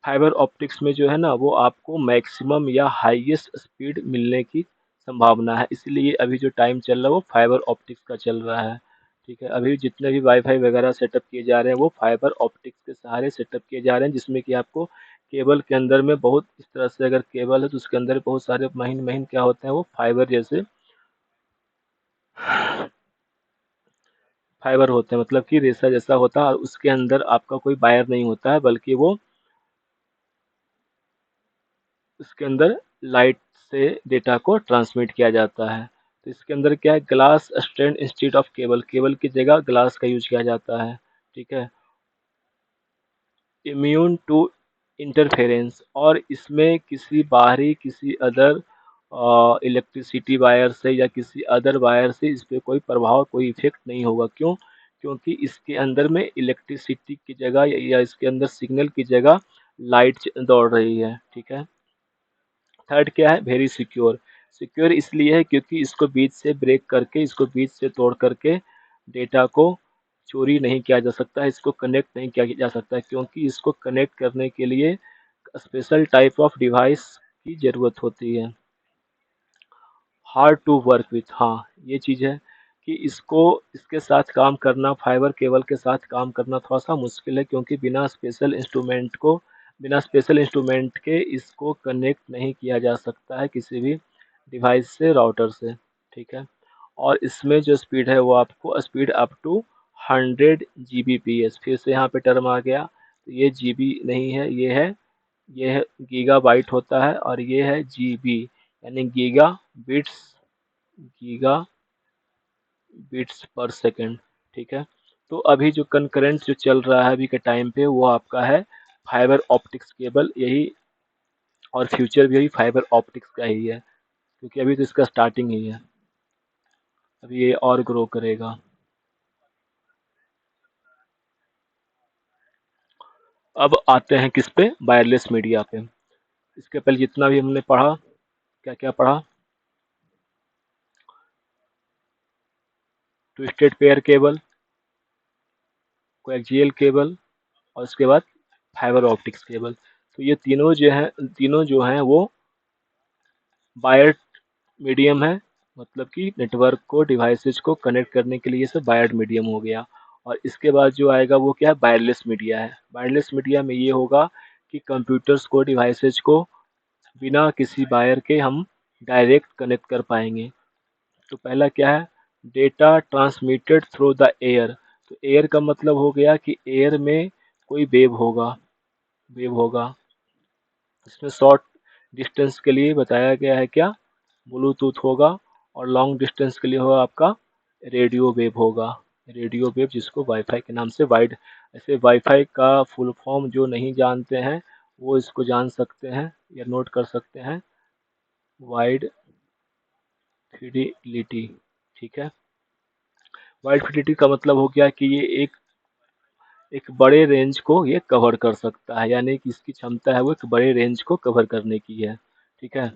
फाइबर ऑप्टिक्स में जो है ना, वो आपको मैक्सिमम या हाईएस्ट स्पीड मिलने की संभावना है। इसलिए अभी जो टाइम चल रहा है वो फाइबर ऑप्टिक्स का चल रहा है। ठीक है। अभी जितने भी वाईफाई वगैरह सेटअप किए जा रहे हैं, वो फाइबर ऑप्टिक्स के सहारे सेटअप किए जा रहे हैं, जिसमें कि आपको केबल के अंदर में बहुत, इस तरह से अगर केबल है तो उसके अंदर बहुत सारे महीन महीन क्या होते हैं, वो फाइबर जैसे फाइबर होते हैं, मतलब कि रेशा जैसा होता है। और उसके अंदर आपका कोई वायर नहीं होता है, बल्कि वो इसके अंदर लाइट से डेटा को ट्रांसमिट किया जाता है। तो इसके अंदर क्या है? Glass strand instead of cable. Cable की जगह ग्लास का यूज किया जाता है। ठीक है। Immune to interference. और इसमें किसी बाहरी, किसी अदर इलेक्ट्रिसिटी वायर से या किसी अदर वायर से इस पे कोई प्रभाव, कोई इफेक्ट नहीं होगा। क्यों? क्योंकि इसके अंदर में इलेक्ट्रिसिटी की जगह या इसके अंदर सिग्नल की जगह लाइट दौड़ रही है। ठीक है। थर्ड क्या है? Very secure. सिक्योर इसलिए है क्योंकि इसको बीच से ब्रेक करके, इसको बीच से तोड़ करके डेटा को चोरी नहीं किया जा सकता है, इसको कनेक्ट नहीं किया जा सकता है, क्योंकि इसको कनेक्ट करने के लिए स्पेशल टाइप ऑफ डिवाइस की ज़रूरत होती है। Hard to work with. हाँ, ये चीज़ है कि इसको, इसके साथ काम करना, फाइबर केबल के साथ काम करना थोड़ा सा मुश्किल है, क्योंकि बिना स्पेशल इंस्ट्रूमेंट के इसको कनेक्ट नहीं किया जा सकता है किसी भी डिवाइस से, राउटर से। ठीक है। और इसमें जो स्पीड है वो आपको स्पीड अप टू 100 GBps। फिर से यहाँ पे टर्म आ गया तो ये जीबी नहीं है, ये है गीगाबाइट होता है, और ये है जीबी, यानी बिट्स गीगा बिट्स पर सेकंड। ठीक है। तो अभी जो कंकरेंट जो चल रहा है अभी के टाइम पे, वो आपका है फाइबर ऑप्टिक्स केबल, यही, और फ्यूचर भी यही फाइबर ऑप्टिक्स का ही है, क्योंकि अभी तो इसका स्टार्टिंग ही है, अभी ये और ग्रो करेगा। अब आते हैं किस पे, वायरलेस मीडिया पे। इसके पहले जितना भी हमने पढ़ा, क्या क्या पढ़ा, twisted pair cable, coaxial cable, और उसके बाद फाइबर ऑप्टिक्स केबल। तो ये तीनों जो हैं वो वायर्ड मीडियम है, मतलब कि नेटवर्क को, डिवाइसेज को कनेक्ट करने के लिए सब वायर्ड मीडियम हो गया। और इसके बाद जो आएगा वो क्या है, वायरलेस मीडिया है। वायरलेस मीडिया में ये होगा कि कंप्यूटर्स को, डिवाइसेज को बिना किसी वायर के हम डायरेक्ट कनेक्ट कर पाएंगे। तो पहला क्या है, data transmitted through the air. तो एयर का मतलब हो गया कि एयर में कोई वेव होगा। इसमें शॉर्ट डिस्टेंस के लिए बताया गया है क्या, ब्लूटूथ होगा, और लॉन्ग डिस्टेंस के लिए होगा आपका रेडियो वेव होगा। रेडियो वेव जिसको वाईफाई के नाम से वाइड, ऐसे वाईफाई का फुल फॉर्म जो नहीं जानते हैं वो इसको जान सकते हैं या नोट कर सकते हैं, वाइड फिडिलिटी। ठीक है। वाइड फिडिलिटी का मतलब हो गया कि ये एक बड़े रेंज को ये कवर कर सकता है, यानी कि इसकी क्षमता है वो एक बड़े रेंज को कवर करने की है। ठीक है।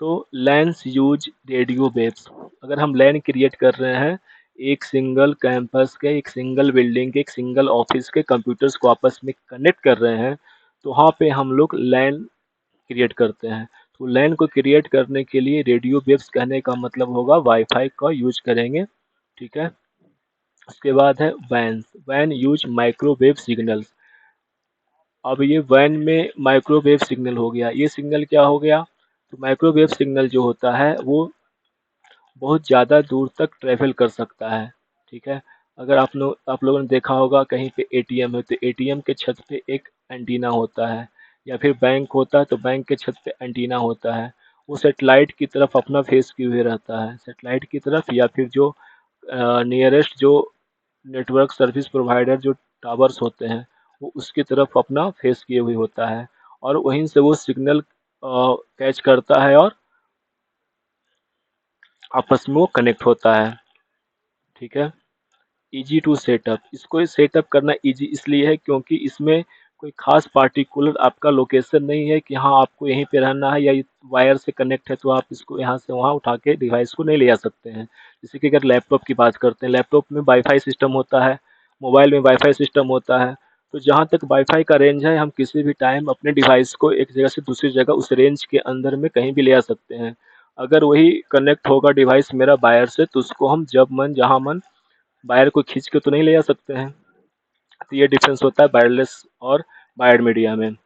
तो लैन्स यूज रेडियो वेव्स। अगर हम लैन क्रिएट कर रहे हैं, एक सिंगल कैंपस के, एक सिंगल बिल्डिंग के, एक सिंगल ऑफिस के कंप्यूटर्स को आपस में कनेक्ट कर रहे हैं, तो वहाँ पे हम लोग लैन क्रिएट करते हैं। तो लैन को क्रिएट करने के लिए रेडियो वेव्स कहने का मतलब होगा वाईफाई का यूज करेंगे। ठीक है। उसके बाद है van. Van use microwave signals. अब ये वैन में माइक्रोवेव सिग्नल हो गया, ये सिग्नल क्या हो गया, तो माइक्रोवेव सिग्नल जो होता है वो बहुत ज़्यादा दूर तक ट्रैवल कर सकता है। ठीक है। अगर आप लोगों ने देखा होगा कहीं पे एटीएम है, तो एटीएम के छत पे एक एंटीना होता है, या फिर बैंक होता है तो बैंक के छत पे एंटीना होता है। वो सेटेलाइट की तरफ अपना फेस किए हुए रहता है, सेटेलाइट की तरफ, या फिर जो नियरेस्ट जो नेटवर्क सर्विस प्रोवाइडर जो टावर्स होते हैं, वो उसकी तरफ अपना फेस किए हुए होता है, और वहीं से वो सिग्नल कैच करता है और आपस में वो कनेक्ट होता है। ठीक है। इजी टू सेटअप, इसको सेटअप करना इजी इसलिए है क्योंकि इसमें कोई खास पार्टिकुलर आपका लोकेशन नहीं है कि हाँ आपको यहीं पे रहना है, या वायर से कनेक्ट है तो आप इसको यहाँ से वहाँ उठा के डिवाइस को नहीं ले जा सकते हैं। जैसे कि अगर लैपटॉप की बात करते हैं, लैपटॉप में वाईफाई सिस्टम होता है, मोबाइल में वाईफाई सिस्टम होता है। तो जहाँ तक वाईफाई का रेंज है, हम किसी भी टाइम अपने डिवाइस को एक जगह से दूसरी जगह उस रेंज के अंदर में कहीं भी ले जा सकते हैं। अगर वही कनेक्ट होगा डिवाइस मेरा वायर से, तो उसको हम जब मन जहाँ मन वायर को खींच के तो नहीं ले जा सकते हैं। तो ये डिफरेंस होता है वायरलेस और वायर्ड मीडिया में।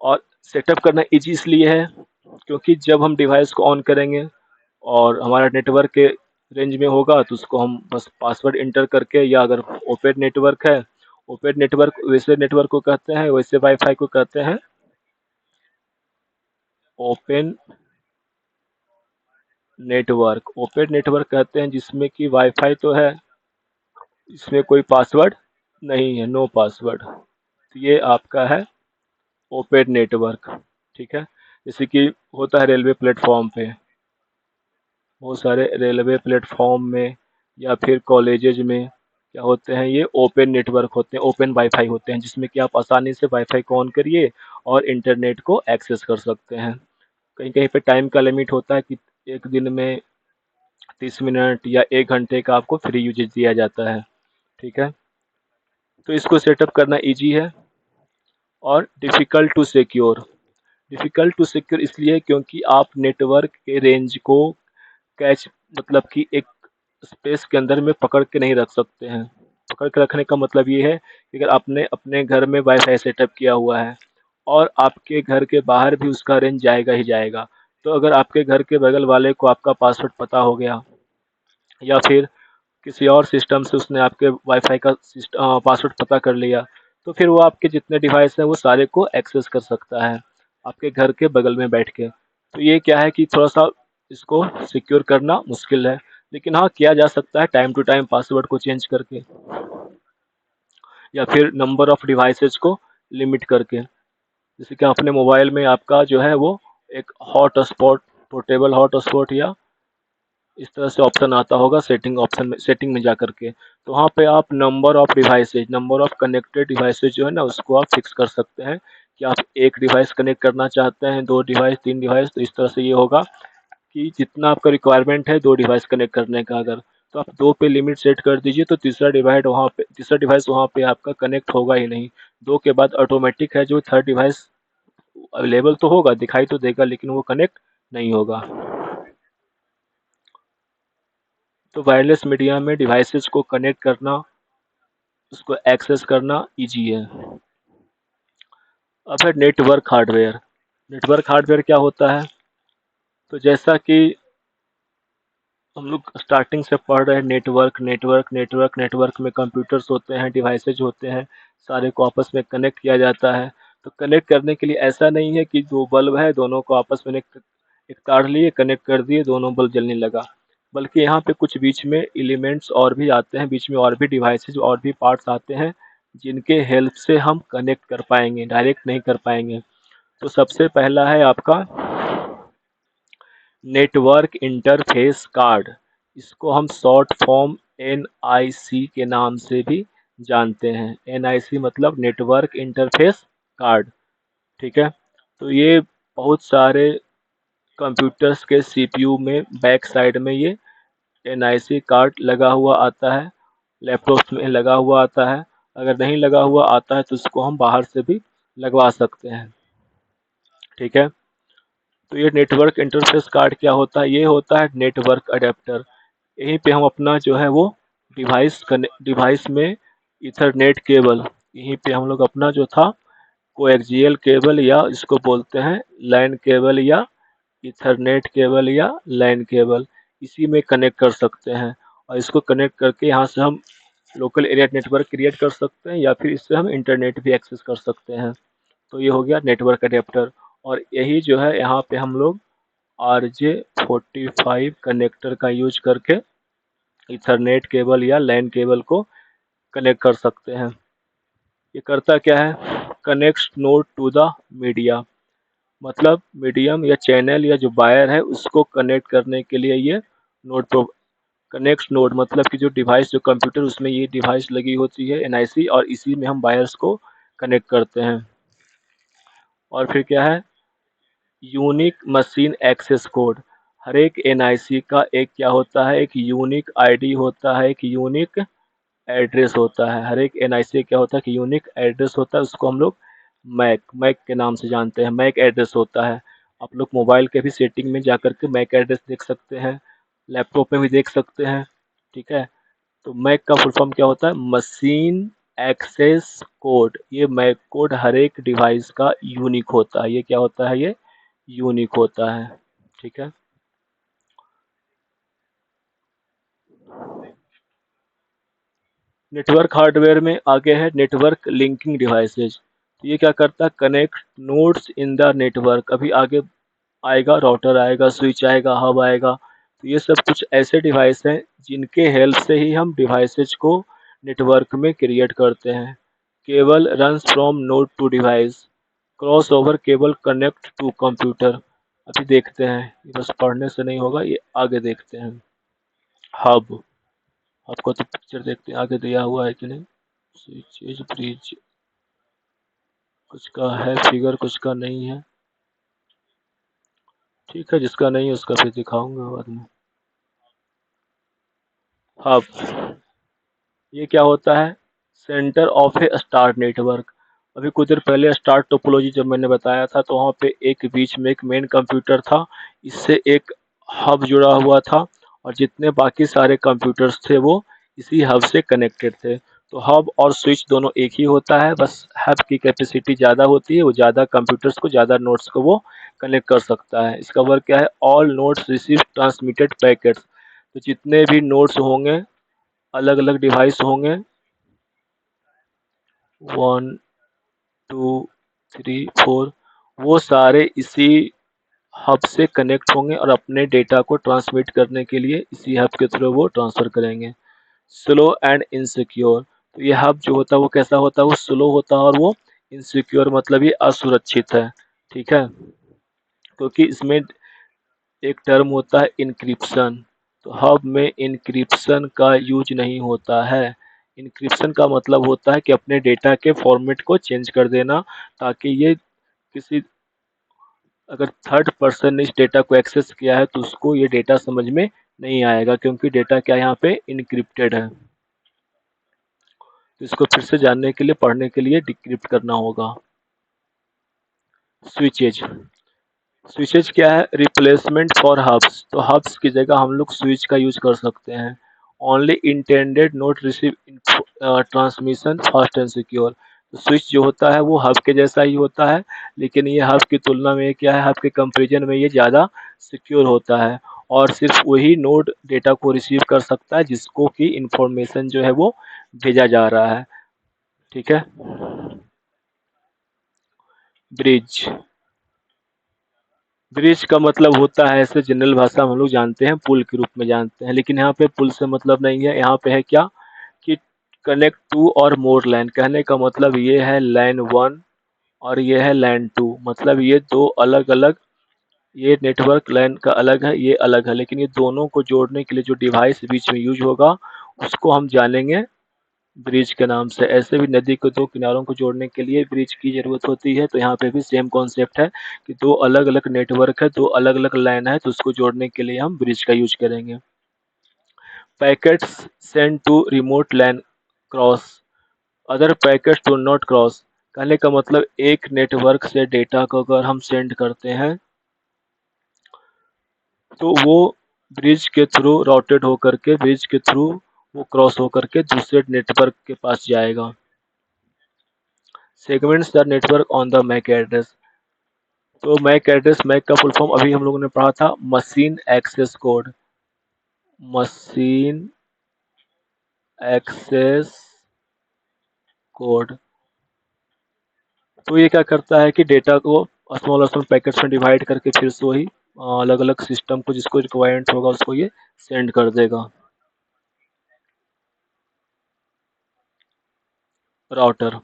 और सेटअप करना इजी इसलिए है क्योंकि जब हम डिवाइस को ऑन करेंगे और हमारा नेटवर्क के रेंज में होगा, तो उसको हम बस पासवर्ड इंटर करके, या अगर ओपन नेटवर्क है, ओपन नेटवर्क वैसे नेटवर्क को कहते हैं, वैसे वाईफाई को कहते हैं ओपन नेटवर्क। ओपन नेटवर्क कहते हैं जिसमें कि वाईफाई तो है, इसमें कोई पासवर्ड नहीं है, नो पासवर्ड। तो ये आपका है ओपेन नेटवर्क। ठीक है। जैसे कि होता है रेलवे प्लेटफॉर्म पे, बहुत सारे रेलवे प्लेटफॉर्म में या फिर कॉलेजेज में क्या होते हैं, ये ओपन नेटवर्क होते हैं, ओपन वाईफाई होते हैं, जिसमें कि आप आसानी से वाईफाई को ऑन करिए और इंटरनेट को एक्सेस कर सकते हैं। कहीं कहीं पे टाइम का लिमिट होता है कि एक दिन में 30 मिनट या 1 घंटे का आपको फ्री यूजेज दिया जाता है। ठीक है। तो इसको सेटअप करना इजी है। और difficult to secure. Difficult to secure इसलिए क्योंकि आप नेटवर्क के रेंज को कैच, मतलब कि एक स्पेस के अंदर में पकड़ के नहीं रख सकते हैं। पकड़ के रखने का मतलब ये है कि अगर आपने अपने घर में वाईफाई सेटअप किया हुआ है और आपके घर के बाहर भी उसका रेंज जाएगा ही जाएगा, तो अगर आपके घर के बगल वाले को आपका पासवर्ड पता हो गया, या फिर किसी और सिस्टम से उसने आपके वाईफाई का पासवर्ड पता कर लिया, तो फिर वो आपके जितने डिवाइस हैं वो सारे को एक्सेस कर सकता है आपके घर के बगल में बैठ के। तो ये क्या है कि थोड़ा सा इसको सिक्योर करना मुश्किल है, लेकिन हाँ किया जा सकता है टाइम टू टाइम पासवर्ड को चेंज करके, या फिर नंबर ऑफ डिवाइसेस को लिमिट करके। जैसे कि अपने मोबाइल में आपका जो है वो एक hot spot, portable hot spot या इस तरह से ऑप्शन आता होगा सेटिंग ऑप्शन में, सेटिंग में जा करके, तो वहाँ पे आप number of devices, number of connected devices जो है ना उसको आप फिक्स कर सकते हैं कि आप एक डिवाइस कनेक्ट करना चाहते हैं, दो डिवाइस, तीन डिवाइस, तो इस तरह से ये होगा कि जितना आपका रिक्वायरमेंट है दो डिवाइस कनेक्ट करने का, अगर तो आप दो पे लिमिट सेट कर दीजिए, तो तीसरा डिवाइस वहाँ पे आपका कनेक्ट होगा ही नहीं। दो के बाद ऑटोमेटिक है जो थर्ड डिवाइस अवेलेबल तो होगा, दिखाई तो देगा, लेकिन वो कनेक्ट नहीं होगा। तो वायरलेस मीडिया में डिवाइसेस को कनेक्ट करना, उसको एक्सेस करना इजी है। अब है नेटवर्क हार्डवेयर। नेटवर्क हार्डवेयर क्या होता है? तो जैसा कि हम लोग स्टार्टिंग से पढ़ रहे हैं, नेटवर्क नेटवर्क नेटवर्क नेटवर्क में कंप्यूटर्स होते हैं, डिवाइसेज होते हैं, सारे को आपस में कनेक्ट किया जाता है। तो कनेक्ट करने के लिए ऐसा नहीं है कि दो बल्ब है दोनों को आपस में एक तार लिए कनेक्ट कर दिए दोनों बल्ब जलने लगा, बल्कि यहाँ पे कुछ बीच में एलिमेंट्स और भी आते हैं, बीच में और भी डिवाइसेज और भी पार्ट्स आते हैं जिनके हेल्प से हम कनेक्ट कर पाएंगे, डायरेक्ट नहीं कर पाएंगे। तो सबसे पहला है आपका नेटवर्क इंटरफेस कार्ड। इसको हम शॉर्ट फॉर्म एनआईसी के नाम से भी जानते हैं। एनआईसी मतलब नेटवर्क इंटरफेस कार्ड, ठीक है। तो ये बहुत सारे कंप्यूटर्स के सीपीयू में बैक साइड में ये एनआईसी कार्ड लगा हुआ आता है, लैपटॉप में लगा हुआ आता है। अगर नहीं लगा हुआ आता है तो उसको हम बाहर से भी लगवा सकते हैं, ठीक है। तो ये नेटवर्क इंटरफेस कार्ड क्या होता है? ये होता है नेटवर्क अडेप्टर। यहीं पे हम अपना जो है वो डिवाइस में इथरनेट केबल, यहीं पे हम लोग अपना जो था कोएक्सियल केबल या इसको बोलते हैं लैन केबल या इथरनेट केबल या लैन केबल, इसी में कनेक्ट कर सकते हैं। और इसको कनेक्ट करके यहाँ से हम लोकल एरिया नेटवर्क क्रिएट कर सकते हैं, या फिर इससे हम इंटरनेट भी एक्सेस कर सकते हैं। तो ये हो गया नेटवर्क अडेप्टर। और यही जो है यहाँ पे हम लोग RJ45 कनेक्टर का यूज करके इथरनेट केबल या लैन केबल को कनेक्ट कर सकते हैं। ये करता क्या है? Connects node to the media, मतलब मीडियम या चैनल या जो वायर है उसको कनेक्ट करने के लिए ये नोड प्रो कनेक्ट नोड, मतलब कि जो डिवाइस, जो कंप्यूटर उसमें ये डिवाइस लगी होती है एनआईसी, और इसी में हम वायर्स को कनेक्ट करते हैं। और फिर क्या है? Unique machine access code. हर एक एनआईसी का एक क्या होता है? एक यूनिक आईडी होता है, एक यूनिक एड्रेस होता है। हर एक एनआईसी क्या होता है कि यूनिक एड्रेस होता है, उसको हम लोग मैक मैक के नाम से जानते हैं, मैक एड्रेस होता है। आप लोग मोबाइल के भी सेटिंग में जा करके मैक एड्रेस देख सकते हैं, लैपटॉप में भी देख सकते हैं, ठीक है। तो मैक का फुल फॉर्म क्या होता है? Machine access code. ये मैक कोड हर एक डिवाइस का यूनिक होता है। ये क्या होता है? ये यूनिक होता है, ठीक है। नेटवर्क हार्डवेयर में आगे है नेटवर्क लिंकिंग डिवाइसेज। तो ये क्या करता है? Connect nodes in the network. अभी आगे आएगा, राउटर आएगा, स्विच आएगा, हब आएगा। तो ये सब कुछ ऐसे डिवाइस हैं जिनके हेल्प से ही हम डिवाइसेज को नेटवर्क में क्रिएट करते हैं। Cable runs from node to device, cross over cable connect to computer. अभी देखते हैं, ये बस पढ़ने से नहीं होगा, ये आगे देखते हैं। हब, आपको तो पिक्चर देखते हैं आगे दिया हुआ है कि नहीं। स्विचेज ब्रिज, कुछ का है फिगर, कुछ का नहीं है, ठीक है। जिसका नहीं है उसका फिर दिखाऊंगा बाद में। हब, ये क्या होता है? Centre of A star network. अभी कुछ देर पहले स्टार टोपोलॉजी जब मैंने बताया था, तो वहाँ पे एक बीच में एक मेन कंप्यूटर था, इससे एक हब जुड़ा हुआ था, और जितने बाकी सारे कंप्यूटर्स थे वो इसी हब से कनेक्टेड थे। तो हब और स्विच दोनों एक ही होता है, बस हब की कैपेसिटी ज़्यादा होती है, वो ज़्यादा कंप्यूटर्स को, ज़्यादा नोड्स को वो कनेक्ट कर सकता है। इसका वर्क क्या है? All nodes receive transmitted packets. तो जितने भी नोड्स होंगे अलग अलग डिवाइस होंगे, 1 2 3 4, वो सारे इसी हब से कनेक्ट होंगे और अपने डेटा को ट्रांसमिट करने के लिए इसी हब के थ्रू वो ट्रांसफर करेंगे। स्लो एंड इनसिक्योर, तो ये हब जो होता है वो कैसा होता है, वो स्लो होता है और वो इनसिक्योर मतलब ये असुरक्षित है। ठीक है, क्योंकि इसमें एक टर्म होता है इनक्रिप्शन, तो हब में इनक्रिप्शन का यूज नहीं होता है। इनक्रिप्शन का मतलब होता है कि अपने डेटा के फॉर्मेट को चेंज कर देना, ताकि ये किसी, अगर थर्ड पर्सन ने इस डेटा को एक्सेस किया है तो उसको ये डेटा समझ में नहीं आएगा, क्योंकि डेटा क्या यहाँ पे इनक्रिप्टेड है। तो इसको फिर से जानने के लिए, पढ़ने के लिए डिक्रिप्ट करना होगा। स्विचेज, स्विचेज क्या है, रिप्लेसमेंट फॉर हब्स, तो हब्स की जगह हम लोग स्विच का यूज कर सकते हैं। Only intended note receive transmission fast and secure, तो स्विच जो होता है वो हब के जैसा ही होता है, लेकिन ये हब की तुलना में क्या है, हब के कंपेरिजन में ये ज़्यादा सिक्योर होता है, और सिर्फ वही नोड डेटा को रिसीव कर सकता है जिसको कि इंफॉर्मेशन जो है वो भेजा जा रहा है। ठीक है। ब्रिज, ब्रिज का मतलब होता है, ऐसे जनरल भाषा में हम लोग जानते हैं पुल के रूप में जानते हैं, लेकिन यहाँ पे पुल से मतलब नहीं है, यहाँ पे है क्या कि कनेक्ट टू और मोर लाइन, कहने का मतलब ये है लाइन 1 और ये है लाइन 2, मतलब ये दो अलग अलग, ये नेटवर्क लाइन का अलग है, ये अलग है, लेकिन ये दोनों को जोड़ने के लिए जो डिवाइस बीच में यूज होगा उसको हम जानेंगे ब्रिज के नाम से। ऐसे भी नदी के दो किनारों को जोड़ने के लिए ब्रिज की जरूरत होती है, तो यहाँ पे भी सेम कॉन्सेप्ट है कि दो अलग अलग नेटवर्क है, दो अलग अलग लाइन है, तो उसको जोड़ने के लिए हम ब्रिज का यूज करेंगे। Packets send to remote line cross, other packets do not cross, कहने का मतलब एक नेटवर्क से डेटा को अगर हम सेंड करते हैं तो वो ब्रिज के थ्रू राउटेड होकर के, ब्रिज के थ्रू वो क्रॉस होकर के दूसरे नेटवर्क के पास जाएगा। Segments the network on the MAC address, तो मैक एड्रेस, मैक का फुल फॉर्म अभी हम लोगों ने पढ़ा था, machine access code, machine access code. तो ये क्या करता है कि डेटा को स्मॉल स्मॉल पैकेट्स में डिवाइड करके फिर से वही अलग अलग सिस्टम को जिसको रिक्वायरमेंट होगा उसको ये सेंड कर देगा। राउटर,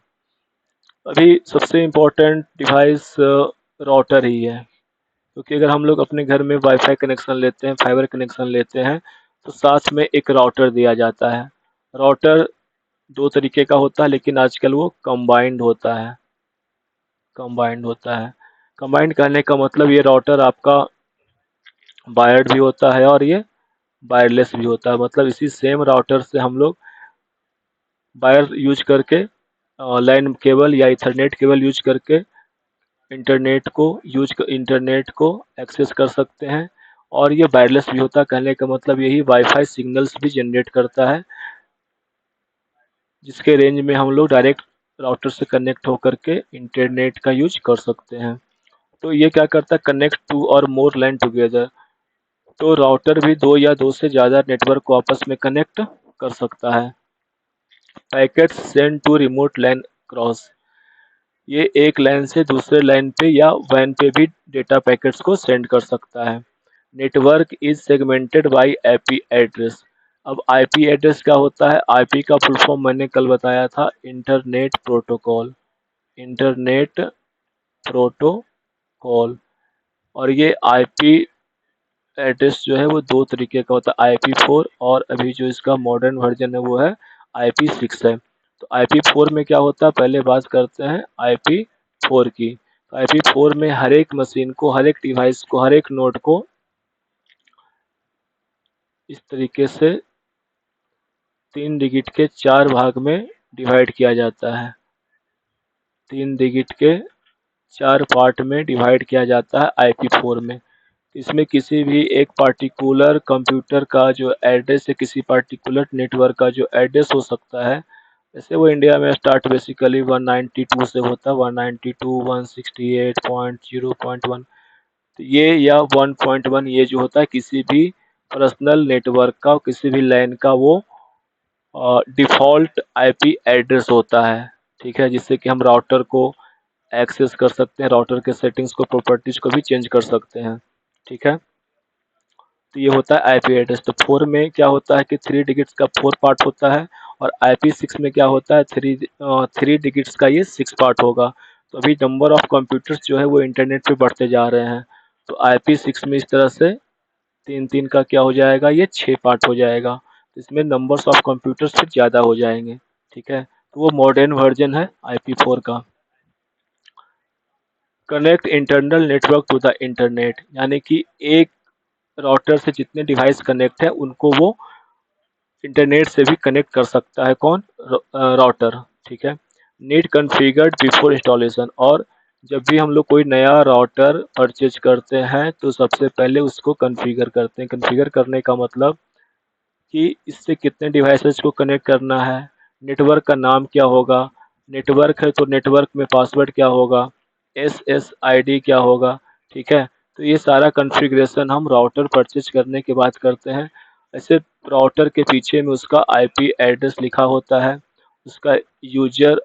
अभी सबसे इम्पोर्टेंट डिवाइस राउटर ही है, क्योंकि अगर हम लोग अपने घर में वाईफाई कनेक्शन लेते हैं, फाइबर कनेक्शन लेते हैं, तो साथ में एक राउटर दिया जाता है। राउटर दो तरीके का होता है, लेकिन आजकल वो कंबाइंड होता है, कंबाइंड होता है। कंबाइंड कहने का मतलब ये राउटर आपका वायर्ड भी होता है और ये वायरलेस भी होता है, मतलब इसी सेम राउटर से हम लोग वायर यूज करके, लाइन केबल या इथरनेट केबल यूज करके इंटरनेट को एक्सेस कर सकते हैं। और ये वायरलेस भी होता है, कहने का मतलब यही वाईफाई सिग्नल्स भी जनरेट करता है, जिसके रेंज में हम लोग डायरेक्ट राउटर से कनेक्ट होकर के इंटरनेट का यूज कर सकते हैं। तो ये क्या करता है, कनेक्ट टू और मोर लैन टुगेदर, तो राउटर भी दो या दो से ज़्यादा नेटवर्क को आपस में कनेक्ट कर सकता है। Packet send to remote LAN cross, ये एक लाइन से दूसरे लाइन पे या वैन पे भी डेटा पैकेट्स को सेंड कर सकता है। Network is segmented by IP address, अब आईपी एड्रेस क्या होता है, आईपी का फुल फॉर्म मैंने कल बताया था, इंटरनेट प्रोटोकॉल, इंटरनेट प्रोटोकॉल। और ये आईपी एड्रेस जो है वो दो तरीके का होता है, IP4, और अभी जो इसका मॉडर्न वर्जन है वो है IP6 है। तो IP4 में क्या होता है, पहले बात करते हैं IP4 की। तो IP4 में हर एक मशीन को, हर एक डिवाइस को, हर एक नोड को इस तरीके से 3 डिजिट के 4 भाग में डिवाइड किया जाता है, 3 डिजिट के 4 पार्ट में डिवाइड किया जाता है IP4 में। इसमें किसी भी एक पार्टिकुलर कंप्यूटर का जो एड्रेस है, किसी पार्टिकुलर नेटवर्क का जो एड्रेस हो सकता है, जैसे वो इंडिया में स्टार्ट बेसिकली 192 से होता है, 192 168.0.1, तो ये या 1.1, ये जो होता है किसी भी पर्सनल नेटवर्क का, किसी भी लैन का वो डिफ़ॉल्ट आईपी एड्रेस होता है, ठीक है? जिससे कि हम राउटर को एक्सेस कर सकते हैं, राउटर के सेटिंग्स को, प्रॉपर्टीज़ को भी चेंज कर सकते हैं, ठीक है? तो ये होता है आईपी एड्रेस। तो 4 में क्या होता है कि 3 डिजिट्स का 4 पार्ट होता है, और आईपी 6 में क्या होता है, 3 डिजिट्स का ये 6 पार्ट होगा। तो अभी नंबर ऑफ कंप्यूटर्स जो है वो इंटरनेट पे बढ़ते जा रहे हैं। तो आईपी 6 में इस तरह से 3-3 का क्या हो जाएगा, ये 6 पार्ट हो जाएगा। तो इसमें नंबर्स ऑफ कंप्यूटर्स फिर ज़्यादा हो जाएंगे, ठीक है? तो वो मॉडर्न वर्जन है आईपी 4 का। Connect internal network to the internet, यानी कि एक राउटर से जितने डिवाइस कनेक्ट है उनको वो इंटरनेट से भी कनेक्ट कर सकता है। कौन? राउटर, ठीक है? नीड कॉन्फ़िगर्ड बिफोर इंस्टॉलेशन, और जब भी हम लोग कोई नया राउटर परचेज करते हैं तो सबसे पहले उसको कॉन्फ़िगर करते हैं। कॉन्फ़िगर करने का मतलब कि इससे कितने डिवाइसेस को कनेक्ट करना है, नेटवर्क का नाम क्या होगा, नेटवर्क है तो नेटवर्क में पासवर्ड क्या होगा, एसएसआईडी क्या होगा, ठीक है? तो ये सारा कॉन्फ़िगरेशन हम राउटर परचेज करने के बाद करते हैं। ऐसे राउटर के पीछे में उसका आईपी एड्रेस लिखा होता है, उसका यूजर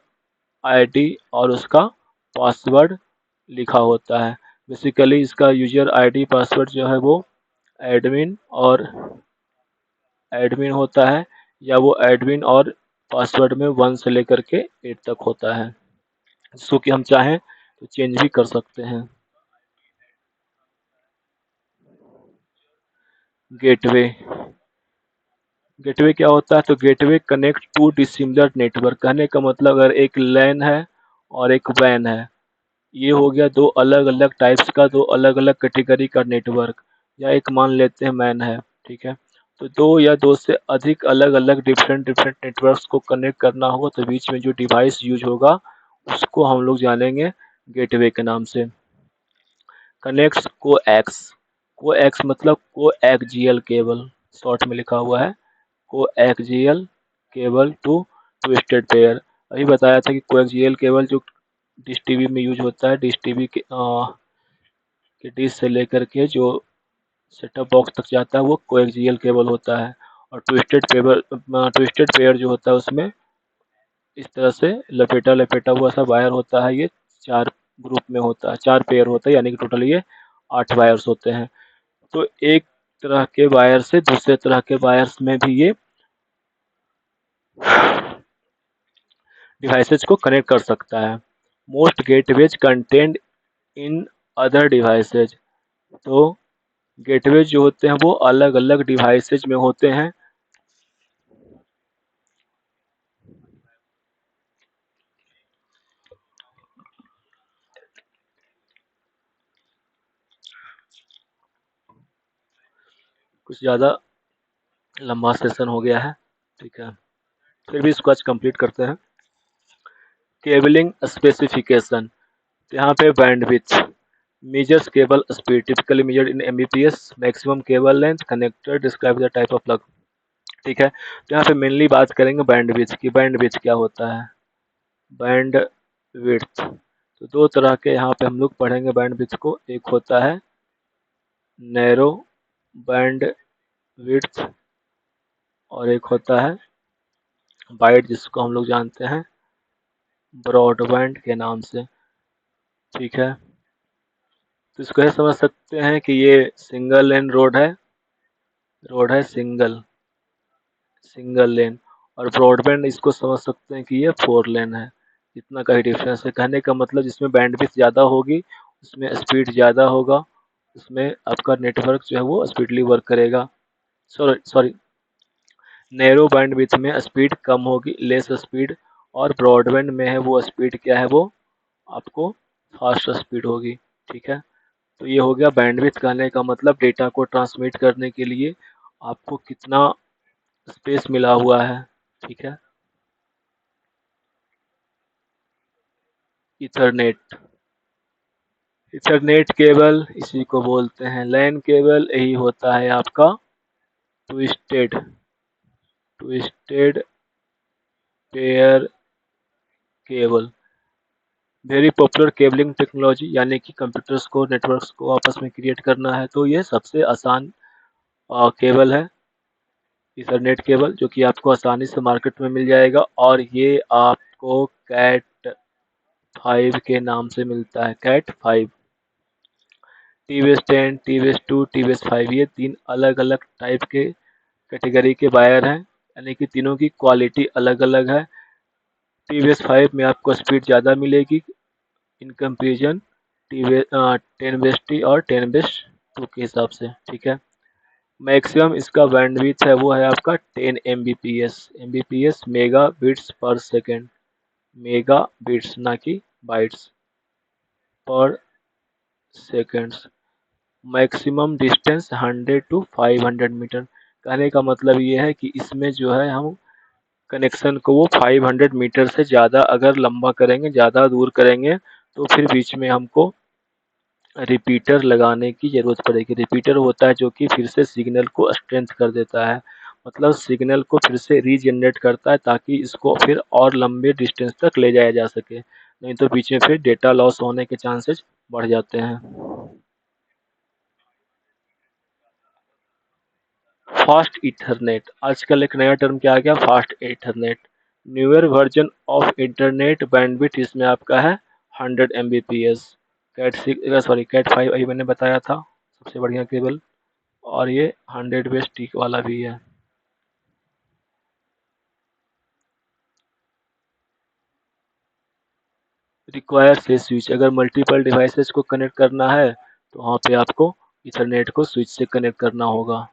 आईडी और उसका पासवर्ड लिखा होता है। बेसिकली इसका यूजर आईडी पासवर्ड जो है वो एडमिन और एडमिन होता है, या वो एडमिन और पासवर्ड में 1 से लेकर के 8 तक होता है, जिसको कि हम चाहें तो चेंज भी कर सकते हैं। गेटवे, गेटवे क्या होता है? तो gateway connect to dissimilar network, कहने का मतलब अगर एक लैन है और एक वैन है, ये हो गया दो अलग अलग टाइप्स का, दो अलग अलग कैटेगरी का नेटवर्क, या एक मान लेते हैं मैन है, ठीक है? तो दो या दो से अधिक अलग अलग डिफरेंट डिफरेंट नेटवर्क्स को कनेक्ट करना होगा, तो बीच में जो डिवाइस यूज होगा उसको हम लोग जानेंगे गेटवे के नाम से। कनेक्ट्स कोएक्स, कोएक्स मतलब कोएक्सियल केबल, शॉर्ट में लिखा हुआ है coaxial cable to twisted pair. अभी बताया था कि कोएक्सियल केबल जो डिश टीवी में यूज होता है, डिश टीवी के डिश से लेकर के जो सेटअप बॉक्स तक जाता है वो कोएक्सियल केबल होता है। और ट्विस्टेड पेयर जो होता है उसमें इस तरह से लपेटा लपेटा हुआ सा वायर होता है, ये 4 ग्रुप में होता है, 4 पेयर होता है, यानी कि टोटल ये 8 वायर्स होते हैं। तो एक तरह के वायर से दूसरे तरह के वायर्स में भी ये डिवाइसेज को कनेक्ट कर सकता है। Most gateways content in other devices, तो गेटवे जो होते हैं वो अलग अलग डिवाइसेज में होते हैं। कुछ ज़्यादा लंबा सेशन हो गया है, ठीक है? फिर भी इसको आज कंप्लीट करते हैं। केबलिंग स्पेसिफिकेशन, यहाँ पे bandwidth, measures cable speed typically measured in Mbps, maximum cable length, connector describe the type of plug, ठीक है? तो यहाँ पे मेनली बात करेंगे बैंडविड्थ की। बैंडविड्थ क्या होता है? बैंड विड्थ, तो दो तरह के यहाँ पे हम लोग पढ़ेंगे बैंडविड्थ को। एक होता है नैरो बैंड विड्थ, और एक होता है वाइड, जिसको हम लोग जानते हैं ब्रॉडबैंड के नाम से, ठीक है? तो इसको ये समझ सकते हैं कि ये सिंगल लेन रोड है सिंगल सिंगल लेन, और ब्रॉडबैंड इसको समझ सकते हैं कि ये 4 लेन है। इतना का ही डिफरेंस है। कहने का मतलब जिसमें बैंडविड्थ ज़्यादा होगी उसमें स्पीड ज़्यादा होगा, उसमें आपका नेटवर्क जो है वो स्पीडली वर्क करेगा। सॉरी सॉरी, नैरो बैंडविड्थ में स्पीड कम होगी, लेस स्पीड, और ब्रॉडबैंड में है वो स्पीड क्या है, वो आपको फास्ट स्पीड होगी, ठीक है? तो ये हो गया बैंडविड्थ। कहने का मतलब डेटा को ट्रांसमिट करने के लिए आपको कितना स्पेस मिला हुआ है, ठीक है? इथरनेट, इथरनेट केबल इसी को बोलते हैं लैन केबल। यही होता है आपका twisted twisted pair cable. Very popular cabling technology, यानी कि कंप्यूटर्स को, नेटवर्क्स को आपस में क्रिएट करना है तो ये सबसे आसान केबल है। ईथरनेट केबल जो कि आपको आसानी से मार्केट में मिल जाएगा, और ये आपको कैट 5 के नाम से मिलता है, कैट 5। टीवीएस 10, टीवीएस 2, टीवीएस 5, ये 3 अलग अलग टाइप के कैटेगरी के वायर हैं, यानी कि तीनों की क्वालिटी अलग अलग है। टीवीएस 5 में आपको स्पीड ज़्यादा मिलेगी in comparison TVS 10 base T और 10 बेस 2 के हिसाब से, ठीक है। मैक्सिमम इसका बैंडविड्थ है वो है आपका 10 Mbps. Mbps mega bits per second, mega bits ना कि bytes, per seconds. Maximum distance 100 to 500 meter. कहने का मतलब ये है कि इसमें जो है हम कनेक्शन को वो 500 मीटर से ज़्यादा अगर लंबा करेंगे, ज़्यादा दूर करेंगे, तो फिर बीच में हमको रिपीटर लगाने की ज़रूरत पड़ेगी। रिपीटर होता है जो कि फिर से सिग्नल को स्ट्रेंथ कर देता है, मतलब सिग्नल को फिर से रीजनरेट करता है ताकि इसको फिर और लंबे डिस्टेंस तक ले जाया जा सके, नहीं तो बीच में फिर डेटा लॉस होने के चांसेस बढ़ जाते हैं। फास्ट ईथरनेट, आजकल एक नया टर्म क्या आ गया, fast Ethernet. Newer version of internet bandwidth इसमें आपका है 100 एमबीपीएस। कैट 6, सॉरी कैट 5 अभी मैंने बताया था, सबसे बढ़िया केबल। और ये 100 बेस टिक वाला भी है। रिक्वायर से स्विच, अगर मल्टीपल डिवाइसेस को कनेक्ट करना है तो वहाँ पे आपको इथरनेट को स्विच से कनेक्ट करना होगा।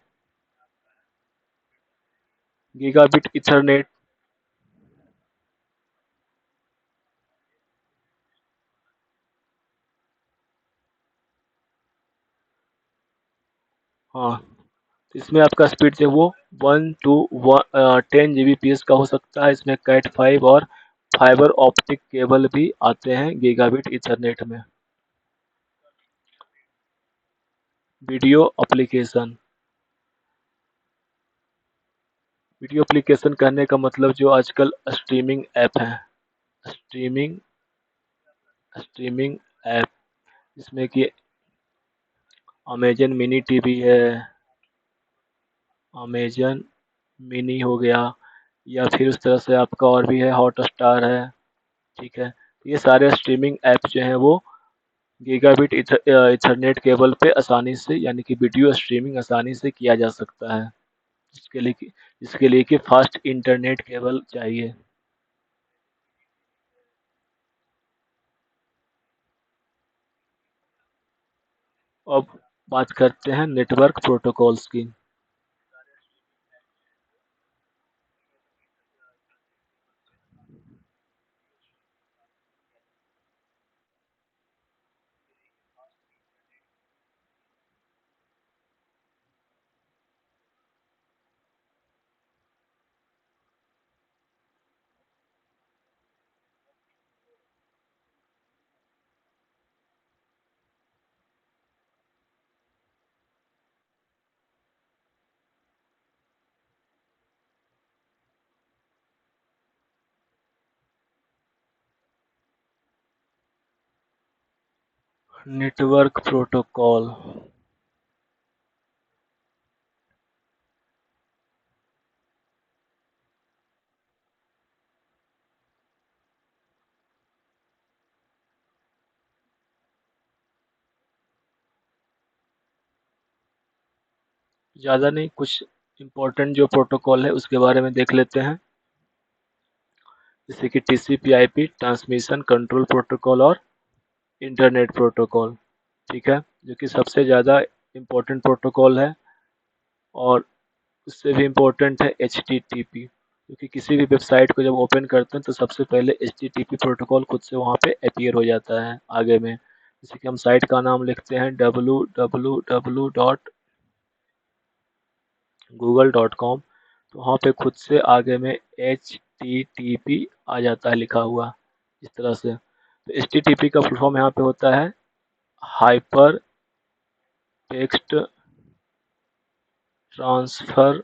गीगाबिट इथरनेट, हाँ, तो इसमें आपका स्पीड जो वो 10 जीबीपीएस का हो सकता है। इसमें कैट 5 और फाइबर ऑप्टिक केबल भी आते हैं गीगाबिट इथरनेट में। वीडियो एप्लीकेशन, वीडियो एप्लीकेशन कहने का मतलब जो आजकल स्ट्रीमिंग ऐप है, स्ट्रीमिंग स्ट्रीमिंग ऐप, जिसमें कि अमेजन मिनी टीवी है, अमेजन मिनी हो गया, या फिर उस तरह से आपका और भी है, हॉट स्टार है, ठीक है। तो ये सारे स्ट्रीमिंग ऐप जो हैं वो गीगाबिट इथरनेट केबल पे आसानी से, यानी कि वीडियो स्ट्रीमिंग आसानी से किया जा सकता है, जिसके लिए कि फास्ट इंटरनेट केबल चाहिए। अब बात करते हैं नेटवर्क प्रोटोकॉल्स की। नेटवर्क प्रोटोकॉल, ज़्यादा नहीं, कुछ इम्पोर्टेंट जो प्रोटोकॉल है उसके बारे में देख लेते हैं, जैसे कि TCP IP transmission control protocol और इंटरनेट प्रोटोकॉल, ठीक है, जो कि सबसे ज़्यादा इम्पोर्टेंट प्रोटोकॉल है। और उससे भी इम्पोर्टेंट है एच टी टी पी, क्योंकि किसी भी वेबसाइट को जब ओपन करते हैं तो सबसे पहले H T T P protocol खुद से वहाँ पे अपीयर हो जाता है आगे में। जैसे कि हम साइट का नाम लिखते हैं www.google.com, तो वहाँ पे खुद से आगे में एच टी टी पी आ जाता है लिखा हुआ, इस तरह से। तो एच टी टी पी का फुल फॉर्म यहाँ पे होता है हाइपर टेक्स्ट ट्रांसफर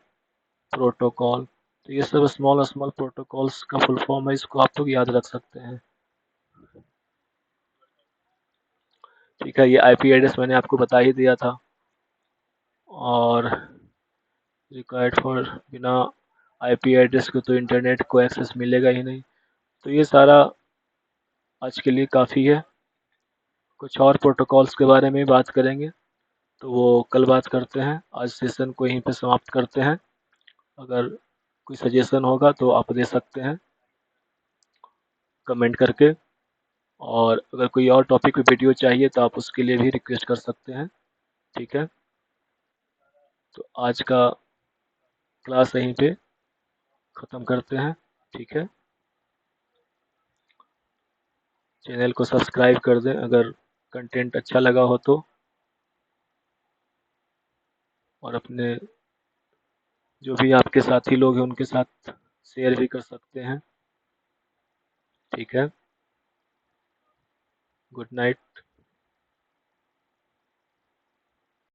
प्रोटोकॉल। तो ये सब स्मॉल स्मॉल प्रोटोकॉल्स का फुल फॉर्म है, इसको आप लोग याद रख सकते हैं, ठीक है। ये आईपी एड्रेस मैंने आपको बता ही दिया था। और रिक्वायर्ड फॉर, बिना आईपी एड्रेस के तो इंटरनेट को एक्सेस मिलेगा ही नहीं। तो ये सारा आज के लिए काफ़ी है। कुछ और प्रोटोकॉल्स के बारे में बात करेंगे तो वो कल बात करते हैं। आज सेशन को यहीं पे समाप्त करते हैं। अगर कोई सजेशन होगा तो आप दे सकते हैं कमेंट करके, और अगर कोई और टॉपिक पे वीडियो चाहिए तो आप उसके लिए भी रिक्वेस्ट कर सकते हैं। ठीक है, तो आज का क्लास यहीं पे ख़त्म करते हैं। ठीक है, चैनल को सब्सक्राइब कर दें अगर कंटेंट अच्छा लगा हो तो, और अपने जो भी आपके साथी लोग हैं उनके साथ शेयर भी कर सकते हैं। ठीक है, गुड नाइट।